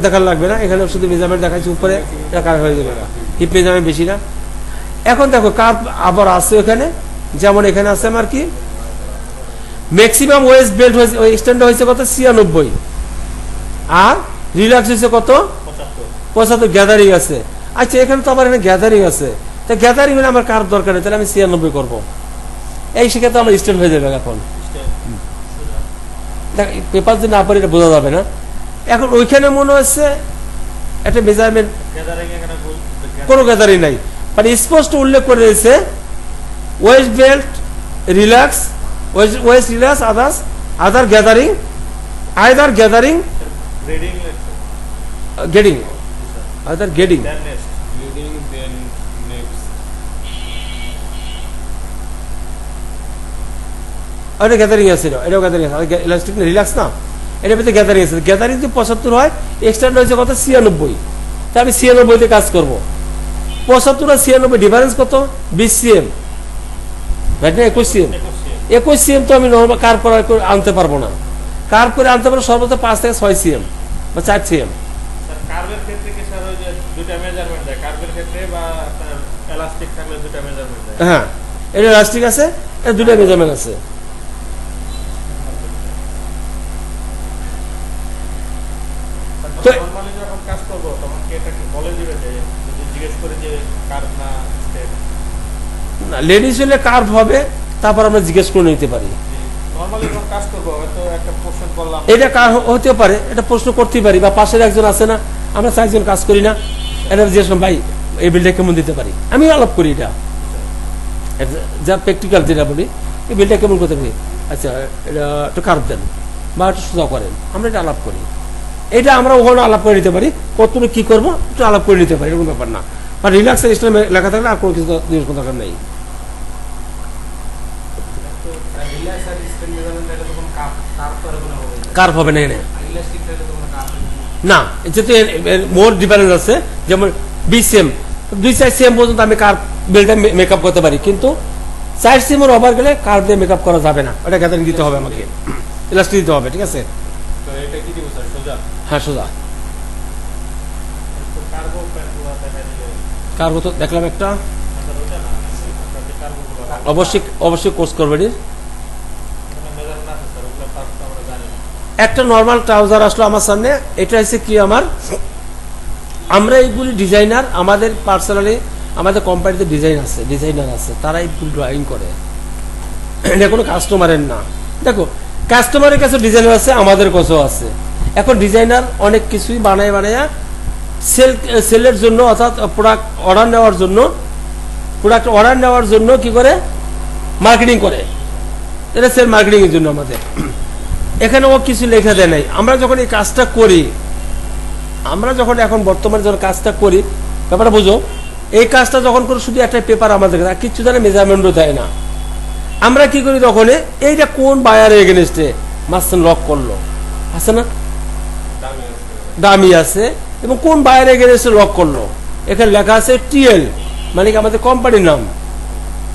দেখার লাগবে না। এখানে শুধু মেজারমেন্ট দেখাচ্ছি উপরে, এটা কার্ভ হয়ে যাবে, হিপ মেজারমেন্ট বেশি না। এখন দেখো কার্ভ আবার আছে এখানে, যেমন এখানে আছে আমার কি ম্যাক্সিমাম ওয়েস্ট বেল্ট হয়েছে, এক্সটেন্ড হয়েছে কত 96, আর রিল্যাক্স হয়েছে কত 75, গ্যাদারিং আছে। আচ্ছা, এখানে তো আমার এখানে গ্যাদারিং আছে, তা গ্যাদারিং হলে আমার কার্ভ দরকার নেই, তাহলে আমি 96 করবো। এই সেক্ষেত্রে আমার স্ট্যান্ড হয়ে যাবে। এখন পেপার যদি না পারি এটা বোঝা যাবে না। এখন ওইখানে মনে হচ্ছে একটা মেজারমেন্ট, কোনো গ্যাদারিং নাই, মানে স্পষ্ট উল্লেখ করে রয়েছে waist belt relax, waist relax other gathering, either gathering grading grading other grading then next Leading, then next. এটা গ্যাদারিং আছে, এটাও গ্যাদারিং আছে, ইলাস্টিক না রিল্যাক্স না, এটার ভিতরে গ্যাদারিং আছে। গ্যাদারিং যদি 75 হয়, এক্সট্রা রয়েছে কত 96, তাই আমি 96 কাজ করবো। 75 আর 96 ডিফারেন্স কত 20 সিএম, রাইট না? 21 সিএম। 21 সিএম তো আমি নর্মাল কার্ভ করে আনতে পারবো না। কার্ভ করে আনতে পারবো সর্বোচ্চ 5 থেকে 6 সিএম বা 4 সিএম। স্যার কার্ভের ক্ষেত্রে কি স্যার ওই যে দুটো মেজারমেন্ট দেয় কার্ভের ক্ষেত্রে, বা আপনার এলাস্টিক থাকলে দুটো মেজারমেন্ট দেয়? হ্যাঁ, এটা ইলাস্টিক আছে, এটা দুটো মেজারমেন্ট আছে। তো নরমালি যখন কাজ করব তখন কি এটা কি বলে দিবে যে যদি জিজ্ঞেস করে যে কার্ভ না স্টেপ? লেডিস হলে কার্ভ হবে, তারপর আমরা জিজ্ঞেস করে নিতে পারি। নরমালি যখন কাজ করব হয়তো একটা কোশ্চেন করলাম, এটা কার হতে পারে, এটা প্রশ্ন করতেই পারি, বা পাশের একজন আছে না, আমরা 4 জন কাজ করি না, এটা জিজ্ঞেস করলাম ভাই এই বিলটা কেমন দিতে পারি, আমি আলাপ করি এটা যা প্র্যাকটিক্যাল যেটা বলি, এই বিলটা কেমন করতে পারি, আচ্ছা এটা একটু কার্ভ দেন বা একটু সোজা করেন, আমরা এটা আলাপ করি। এটা আমরা ওখানে আলাপ করে নিতে পারি, কতটুকু কি করবো একটু আলাপ করে নিতে পারি, এরকম ব্যাপার না। বা রিল্যাক্স ইসলাম লেখা থাকলে আর কোনো কিছু জিজ্ঞেস করার দরকার নেই। Relax আর straight measurement এটা তো কোনো কার্ভ করে কোনো হবে না। কার্ভ হবে না এখানে, আর elastic থাকলে তো কোনো কার্ভ হবে না, না। যেহেতু মোর ডিফারেন্স আছে, যেমন 20 সিএম 2-4 সিএম পর্যন্ত আমি কার্ভ বেলটা মেকআপ করতে পারি, কিন্তু 4 সিএম এর ওভার গেলে কার্ভ দিয়ে মেকআপ করা যাবে না, ওটা গ্যাদারিং দিতে হবে আমাকে, ইলাস্টিক দিতে হবে, ঠিক আছে? তো এটা কি দিব স্যার সোজা? হ্যাঁ সোজা। তো কার্ভ প্যানগুলো দেখা দিলে কার্ভ তো দেখলাম একটা, স্যার ওটা না আপনার যে কার্ভগুলো অবশ্যই কোর্স করবেন। মেজারমেন্ট আছে স্যার, ওগুলো কার্ভ তো আমরা জানি না। একটা নর্মাল ট্রাউজার আসলো আমার সামনে, এটা হচ্ছে কি আমরা এইগুলি ডিজাইনার, আমাদের পার্সোনালি আমাদের কোম্পানিতে ডিজাইনার আছে, তারা এইগুলি ড্রয়িং করে, এটা কোনো কাস্টমারের না। দেখো কাস্টমারের কাছে ডিজাইনার আছে, আমাদের কাছেও আছে। এখন ডিজাইনার অনেক কিছুই বানায় সেলের জন্য, অর্থাৎ প্রোডাক্ট অর্ডার নেওয়ার জন্য কি করে মার্কেটিং করে, এটা সেল মার্কেটিং এর জন্য আমাদের। এখানে ও কিছু লেখা দেয় নাই। আমরা যখন এই কাজটা করি, এখন বর্তমানে যখন কাজটা করি, ব্যাপারটা বুঝো, এই কাজটা যখন করে শুধু একটা পেপার আমাদের কাছে, আর কিছু জানে মেজারমেন্টও দেয় না। আমরা কি করি তখন, এইটা কোন বায়ার এগেনস্টে মাস্টার লক করলো, আছে না, দামি আছে, এবং কোন বায়ার এগেনস্টে লক করলো, এখানে লেখা আছে টিএল, মানে কি আমাদের কোম্পানির নাম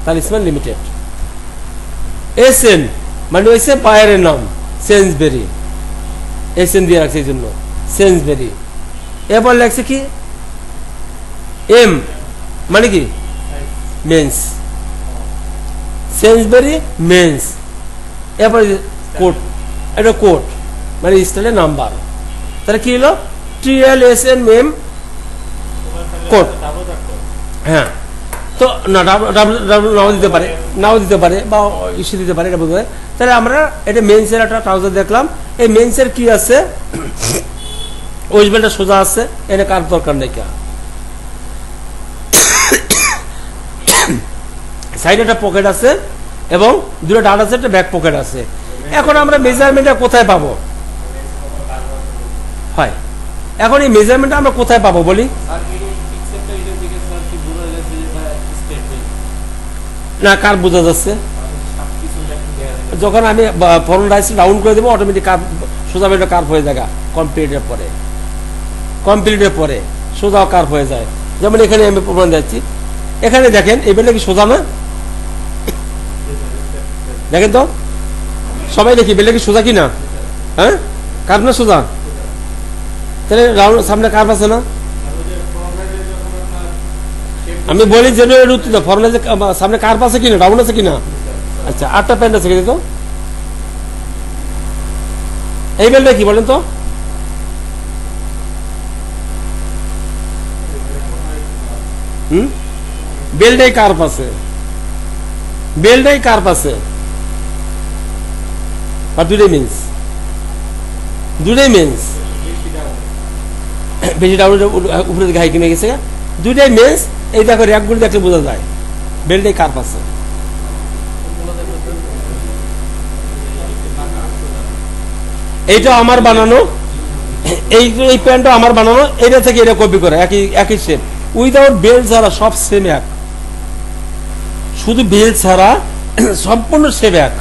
তালিসমান লিমিটেড। এসএন মানে হয়েছে বায়ারের নাম সেন্সবেরি, এসএন দিয়ে রাখছে এই জন্য সেন্সবেরি। এবার লেখছে কি এম মানে কি মেন্স, সেন্সবেরি মেন্স। এবার কোড, এটা কোড মানে স্টাইলের নাম্বার, তাহলে কি হলো TLSN মেম কোড। হ্যাঁ, তো না ডাব্লু নাও দিতে পারে বা ইস্যু দিতে পারে, এটা বলতে পারে। তাহলে আমরা এটা মেন্সের একটা ট্রাউজার দেখলাম, এই মেন্সের কি আছে, ওয়েস্ট বেল্টটা সোজা আছে, এনে কার দরকার নেই, সাইডে একটা পকেট আছে এবং দুটো ডাট আছে, একটা ব্যাক পকেট আছে। এখন আমরা মেজারমেন্টটা কোথায় পাবো? হয় এখন এই মেজারমেন্টটা আমরা কোথায় পাবো বলি? না, কার বোঝা যাচ্ছে, যখন আমি ফরন রাইস রাউন্ড করে দেবো অটোমেটিক কার সোজা বেলটা কার্ভ হয়ে যায়, কমপ্লিটের পরে সোজা কার্ভ হয়ে যায়। যেমন এখানে আমি প্রমাণ দিচ্ছি, এখানে দেখেন এই বেলটা কি সোজা না, দেখেন তো সবাই দেখি বেলটা কি সোজা কি না, হ্যাঁ কার্ভ না সোজা, তাহলে রাউন্ড সামনে কার্ভ আছে না। আমি বলি জেনারেল উত্তর দাও, ফরমালে সামনে কার্ভ আছে কিনা, রাউন্ড আছে কিনা। আচ্ছা, 8টা প্যান্ট আছে কিন্তু, এই বেলটা কি বলেন তো, বেলটাই কার্ভ আছে, বা দুটাই মেন্স, বেশি ডাউন উপরে দিকে হাই কিনে গেছে, দুইটাই মেন্স। এই দেখো র্যাকগুলো দেখলে বোঝা যায় বেলটাই কার্ভ আছে। এইটা আমার বানানো এই প্যান্টটা আমার বানানো, এটা থেকে এটা কপি করে একই একই শেপ, উইদাউট বেল ছাড়া সব সেম এক, শুধু বেল ছাড়া সম্পূর্ণ সেম এক,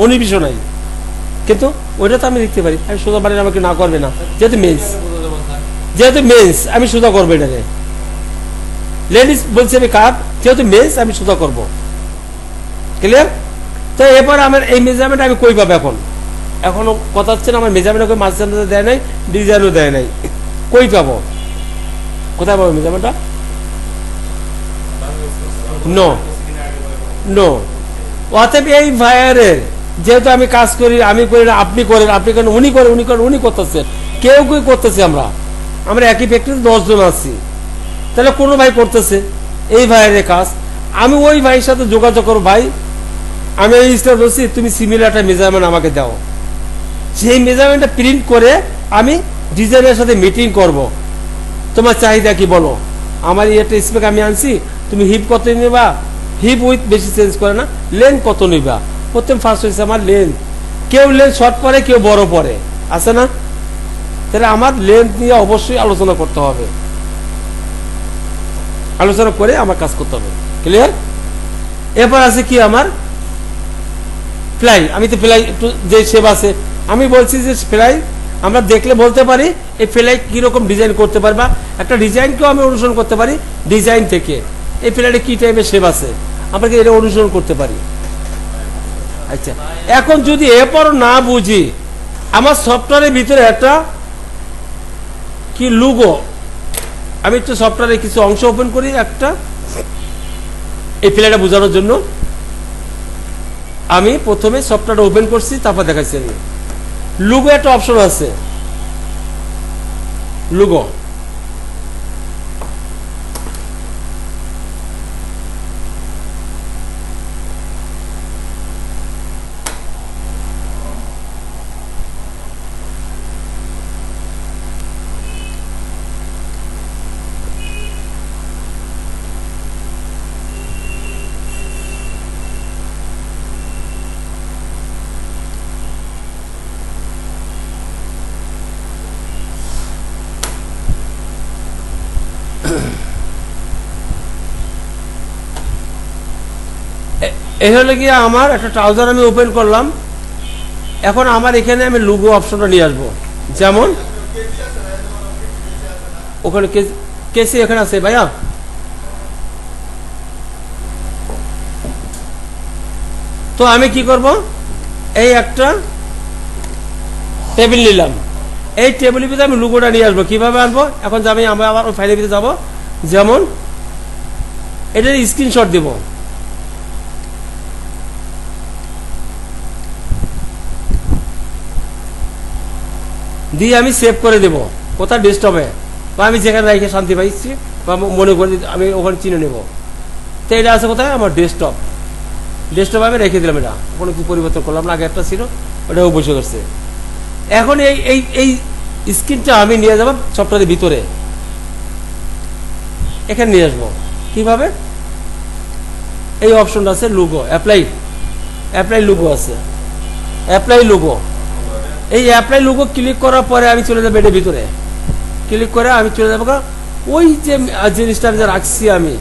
অনিবিষ নাই। কিন্তু ওইটা তো আমি লিখতে পারি, আমি সোজা বানিয়ে আমাকে না করবে না, যেহেতু মেন্স আমি সোজা করবো এটাকে। লেডিস বলছে আমি কাট, যেহেতু মেন্স আমি সোজা করবো। ক্লিয়ার? তো এরপর আমার এই মেজারমেন্ট আমি কই পাবো? এখনো কথা হচ্ছে না, আমার মেজারমেন্ট মাঝখানে দেয় নাই, ডিজাইনও দেয় নাই, কই পাবো? কোথায় পাবো মেজারমেন্টটা? No no. অতএব এই ভাইয়ারের যেহেতু আমি কাজ করি, আমি করি না, আপনি করেন, আপনি করেন, উনি করেন, উনি করেন, উনি করতেছেন, কেউ কেউ করতেছে, আমরা একই ফ্যাক্টরিতে 10 জন আছি, তাহলে কোনো ভাই করতেছে এই ভাইয়ের কাজ, আমি ওই ভাইয়ের সাথে যোগাযোগ করবো, ভাই আমি এই স্টাফ বলছি, তুমি সিমিলার একটা মেজারমেন্ট আমাকে দাও, সেই মেজারমেন্টটা প্রিন্ট করে আমি ডিজাইনের সাথে মিটিং করব, তোমার চাহিদা কি বলো, আমার একটা স্পেক আমি আনছি, তুমি হিপ কত নেবা, হিপ উইথ বেশি চেঞ্জ করে না, লেন্থ কত নিবা, প্রথম ফার্স্ট হয়েছে আমার লেন্থ, কেউ লেন্থ শর্ট পরে, কেউ বড় পরে, আছে না? তাহলে আমার লেন্থ নিয়ে অবশ্যই আলোচনা করতে হবে, আলোচনা করে আমার কাজ করতে হবে। ক্লিয়ার? এরপর আছে কি আমার ফ্লাই, আমি তো ফ্লাই একটু যে শেপ আছে, আমি বলছি যে ফ্লাই আমরা দেখলে বলতে পারি এই ফ্লাই কিরকম ডিজাইন করতে পারি, বা একটা ডিজাইনকেও আমি অনুসরণ করতে পারি, ডিজাইন থেকে এই ফ্লাইটে কি টাইপের শেপ আছে আমরা কি এটা অনুসরণ করতে পারি। আচ্ছা, এখন যদি এরপর না বুঝি, আমার সফটওয়্যারের ভিতরে একটা কি লুগো, আমি একটু সফটওয়্যারে কিছু অংশ ওপেন করি, একটা এই ফ্লাইটটা বোঝানোর জন্য আমি প্রথমে সফটওয়্যারটা ওপেন করছি, তারপর দেখাচ্ছি। আমি লুগো একটা অপশন আছে, লুগো, এই হলে গিয়ে আমার একটা ট্রাউজার আমি ওপেন করলাম, এখন আমার এখানে আমি লুগো অপশনটা নিয়ে আসবো, যেমন ওখানে কেসি এখানে আছে ভাইয়া, তো আমি কি করব, এই একটা টেবিল নিলাম, এই টেবিলের ভিতরে আমি লুগোটা নিয়ে আসবো, কিভাবে আনবো? এখন যাবে আমরা আবার ওই ফাইলের ভিতরে যাবো, যেমন এটার স্ক্রিনশট দিব, দিয়ে আমি সেভ করে দেব কোথায়, ডেস্কটপে, বা আমি যেখানে রেখে শান্তি পাইছি বা মনে করি আমি ওখানে চিনে নেব। তো এটা আছে কোথায়, আমার ডেস্কটপে আমি রেখে দিলাম, এটা কোনো কিছু পরিবর্তন করলাম না, আগে একটা ছিল ওটাও বসে করছে। এখন এই স্ক্রিনটা আমি নিয়ে যাবো সফটওয়্যারের ভিতরে, এখানে নিয়ে আসবো কিভাবে, এই অপশনটা আছে লুগো, অ্যাপ্লাই লুগো আছে, অ্যাপ্লাই লুগো, এই অ্যাপ্লাই লুগো ক্লিক করার পরে আমি চলে যাবো এটার ভিতরে, ক্লিক করে আমি চলে যাবো ওই যে জিনিসটা আমি রাখছি আমি,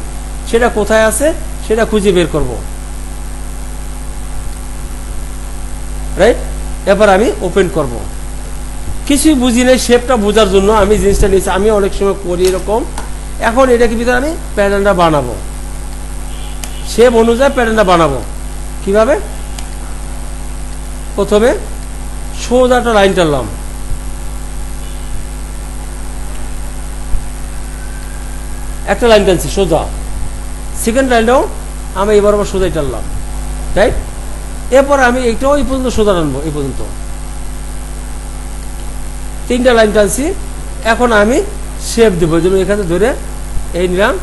সেটা কোথায় আছে সেটা খুঁজে বের করব, রাইট? এবার আমি ওপেন করব, কিছুই বুঝি নাই, শেপটা বোঝার জন্য আমি জিনিসটা নিয়েছি, আমি অনেক সময় করি এরকম। এখন এটাকে ভিতরে আমি প্যাটার্নটা বানাবো, শেপ অনুযায়ী প্যাটার্নটা বানাবো, কিভাবে? প্রথমে সোজা একটা লাইন টানলাম, একটা লাইন টানছি সোজা, সেকেন্ড লাইনটাও আমি এবার আবার সোজাই টানলাম, রাইট? এরপর আমি এইটাও এই পর্যন্ত সোজা টানবো, এই পর্যন্ত 3টা লাইন টানছি। এখন আমি শেপ দেবো, যেমন এখানে ধরে এই নিলাম,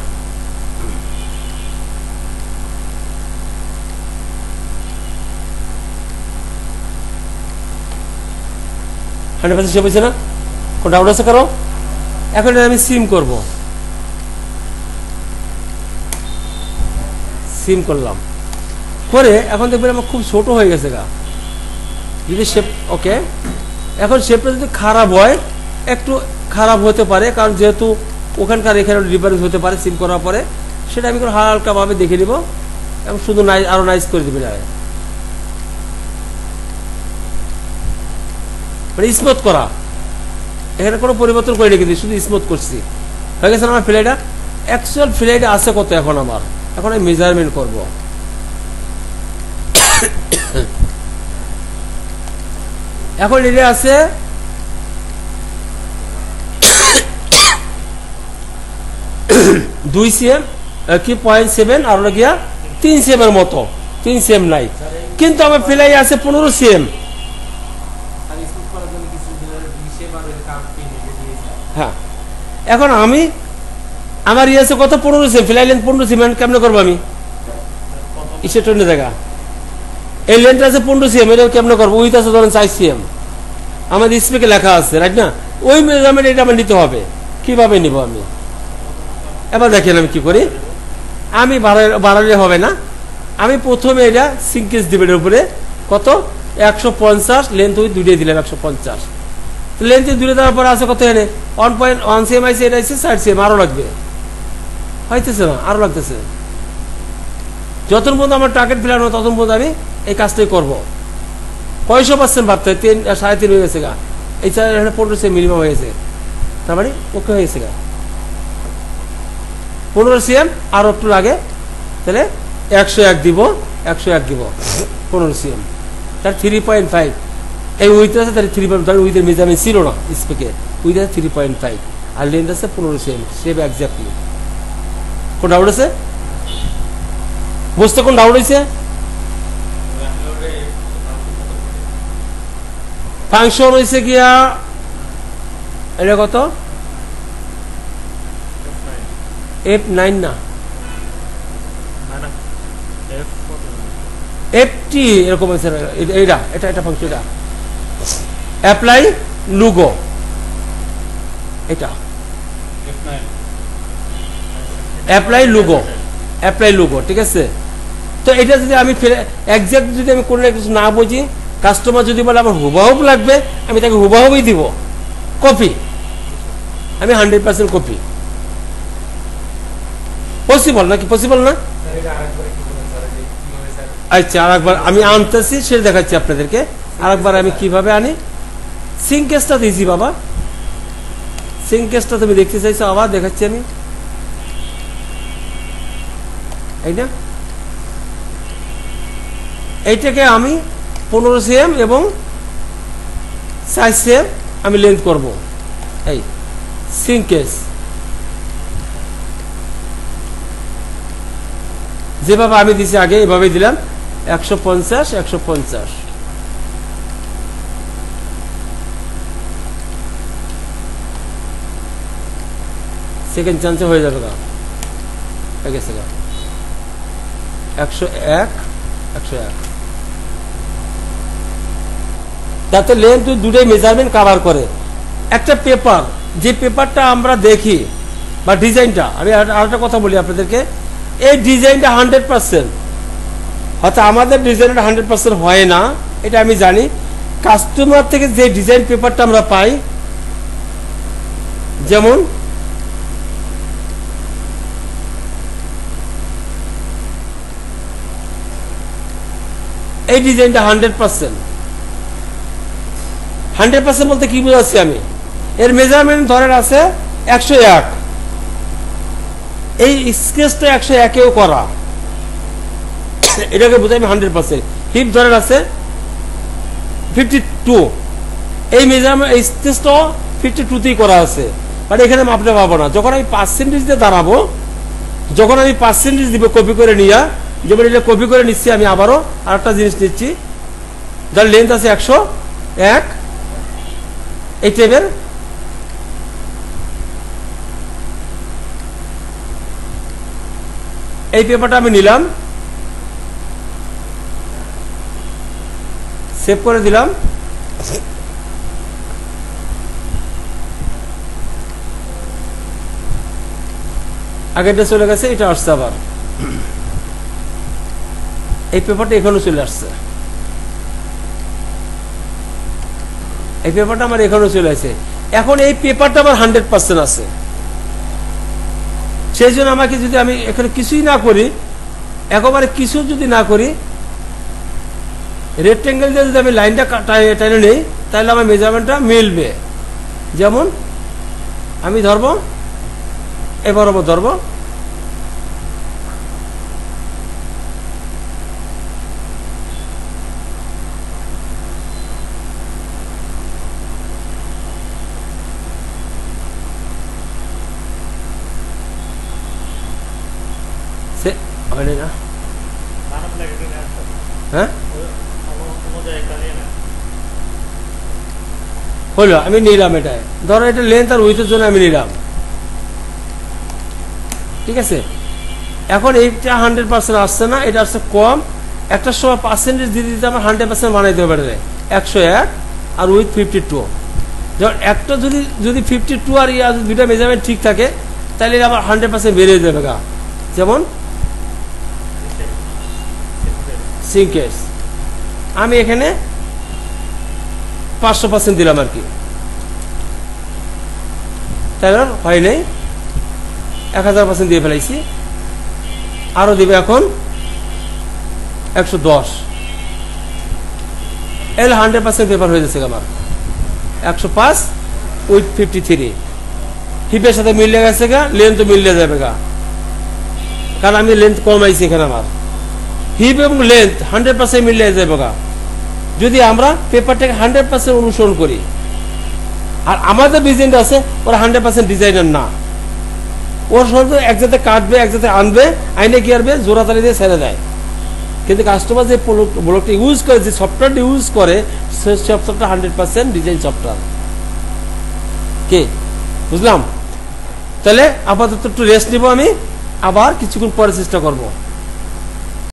শেপ হয়েছে না? কোন ডাউট আছে কারো? এখন আমি সিম করব, সিম করলাম করে এখন দেখবেন আমার খুব ছোট হয়ে গেছে গা, যদি শেপ ওকে, এখন শেপটা যদি খারাপ হয়, একটু খারাপ হতে পারে, কারণ যেহেতু ওখানকার এখানে রিপেয়ারিং হতে পারে সিল করার পরে, সেটা আমি হালকাভাবে দেখে নিব এবং শুধু আরো নাইস করে দিবেন। মানে স্মুথ করা, এখানে কোনো পরিবর্তন করে রেখে দিই, শুধু স্মুথ করছি, হয়ে গেছে আমার ফ্লাইটা। অ্যাকচুয়াল ফ্লাইট আছে কত এখন আমার, এখন আমি মেজারমেন্ট করব। এখন এটা আছে 2 cm কি 0.7 আর হলো গিয়া 3 cm এর মতো, 3 cm নাই, কিন্তু আমার ফ্লাই আছে 15 cm। হ্যাঁ, এখন আমি আমার ইয়ে আছে কত 15 cm, ফ্লাই লেন্থ 15 cm, কেমনে করবো আমি ইসে টনের জায়গা, এই লেন্থ আছে 15 cm, এটা কেমনে করবো, উইথ আছে ধরেন 4 cm, আমাদের স্পেকে লেখা আছে, রাইট না? ওই মেজারমেন্ট এটা আমার নিতে হবে। কিভাবে নিব আমি? এবার দেখেন আমি কি করি, আমি বাড়ালে হবে না, আমি প্রথমে এটা সিঙ্কেজ দিবেন উপরে কত 150, লেন্থ ওই দুইটাই দিলাম 150, লেন্থ দূরে দেওয়ার পরে আছে কত, এনে 1.1 cm আছে, এটা আছে 4 cm, আরো লাগবে, হইতেছে না, আরো লাগতেছে। যতক্ষণ পর্যন্ত আমার টার্গেট ফিলার হবে ততক্ষণ পর্যন্ত আমি এই কাজটাই করবো। 100% বাড়তে হয়, 3.5 হয়ে গেছে গা, এই 15 cm মিনিমাম হয়ে গেছে, তার মানে ওকে হয়ে গেছে গা 15 cm, আরো একটু লাগে, তাহলে 101 দিব, 101 দিব 15 cm, তার 3.5 এই উইথ আছে, তাহলে 3.5 উইথের মেজারমেন্ট ছিল না স্পেকে, উইথ আছে 3.5 আর লেন্থ আছে 15 cm, সেভ এক্স্যাক্টলি। কোন ডাউট আছে? বুঝতে কোন ডাউট হয়েছে? ফাংশন হয়েছে গিয়া এটা কত F9 না FT এরকম হয়েছে, এটা ফাংশন, এটা অ্যাপ্লাই লুগো, এটা অ্যাপ্লাই লুগো, ঠিক আছে? তো এটা যদি আমি এক্সাক্ট যদি আমি কোনো কিছু না বুঝি, কাস্টমার যদি বলে আমার হুবহু লাগবে, আমি তাকে হুবহুই দিব, কপি, আমি 100% কপি। পসিবল নাকি? পসিবল না? আচ্ছা, আরেকবার আমি আনতেছি, সেটা দেখাচ্ছি আপনাদেরকে। আরেকবার আমি কিভাবে আনি, সিঙ্কেসটা দিয়েছি বাবা, সিঙ্কেসটা তুমি দেখতে চাইছো, আবার দেখাচ্ছি আমি, এই না, এইটাকে আমি 15 cm এবং 4 cm আমি লেন্থ করব, এই সিঙ্কেস যেভাবে আমি দিছি আগে এভাবে দিলাম 150 সেকেন্ড চান্সে হয়ে যাবে গা, হয়ে গেছে গা 101 যাতে লেন্থ দুটোই মেজারমেন্ট কভার করে। একটা পেপার, যে পেপারটা আমরা দেখি বা ডিজাইনটা, আমি আরেকটা কথা বলি আপনাদেরকে, এই ডিজাইনটা 100%, হয়তো আমাদের ডিজাইনটা 100% হয় না, এটা আমি জানি। কাস্টমার থেকে যে ডিজাইন পেপারটা আমরা পাই, যেমন এই ডিজাইনটা 100% বলতে কি বোঝাচ্ছি আমি, এর মেজারমেন্ট ধরেন আছে 101, এই স্কেচটা 101-এও করা, এটাকে বোঝাই আমি 100%। হিপ ধরেন আছে 52, এই মেজারমেন্ট এই স্কেচটাও 52তেই করা আছে, বাট এখানে মাপতে পারবো না। যখন আমি পার্সেন্টেজ দিয়ে দাঁড়াবো, যখন আমি পার্সেন্টেজ দিব কপি করে নিয়ে, যেমন এটা কপি করে নিচ্ছি, আমি আবারও আরেকটা জিনিস নিচ্ছি, যার লেন্থ আছে 101, এই টেপের এই পেপারটা আমি নিলাম, সেভ করে দিলাম, আগেরটা চলে গেছে, এটা আসছে আবার, এই পেপারটা এখানে চলে আসছে। এই পেপারটা আমার এখানেও চলে আসে। এখন এই পেপারটা আমার 100% আছে, সেই জন্য আমাকে যদি আমি এখানে কিছুই না করি, একেবারে কিছু যদি না করি, রেক্টেঙ্গেল দিয়ে যদি আমি লাইনটা টেনে নেই, তাহলে আমার মেজারমেন্টটা মিলবে। যেমন আমি ধরবো, এবার ধরবো, হয় না, হ্যাঁ হলো, আমি নিলাম এটা, ধরো এটা লেন্থ আর উইথের জন্য আমি নিলাম, ঠিক আছে। এখন এইটা 100% আসছে না, এটা আসছে কম, একটা সময় পার্সেন্টেজ দিতে দিতে আমার 100% বানাইতে হবে, 101 আর উইথ 52। ধর একটা যদি 52 আর ইয়া দুইটা মেজারমেন্ট ঠিক থাকে, তাহলে আবার 100% বেড়ে যাবে গা। যেমন সিঙ্কেস আমি এখানে 500% দিলাম আর কি, তাই না, হয় নাই, 1000% দিয়ে ফেলাইছি, আরো দিবে এখন 110, এল 100% পেপার হয়ে যাচ্ছে আমার 105 উইথ 53। হিপের সাথে মিলে গেছে গা, লেন্থ মিলে যাবে গা, কারণ আমি লেন্থ কমাইছি এখানে, আমার হিপ এবং লেন্থ 100% মিলে যাবে গা যদি আমরা পেপারটাকে 100% অনুসরণ করি। আর আমাদের ডিজাইনটা আছে ওরা 100% ডিজাইনার না, ওর শুধু এক জায়গাতে কাটবে, এক জায়গাতে আনবে, আইনে কি করবে, জোড়া তালি দিয়ে ছেড়ে দেয়। কিন্তু কাস্টমার যে ব্লকটা ইউজ করে, যে সফটওয়্যারটা ইউজ করে, সেই সফটওয়্যারটা 100% ডিজাইন সফটওয়্যার। কে বুঝলাম? তাহলে আপাতত একটু রেস্ট নিব, আমি আবার কিছুক্ষণ পরে চেষ্টা করবো।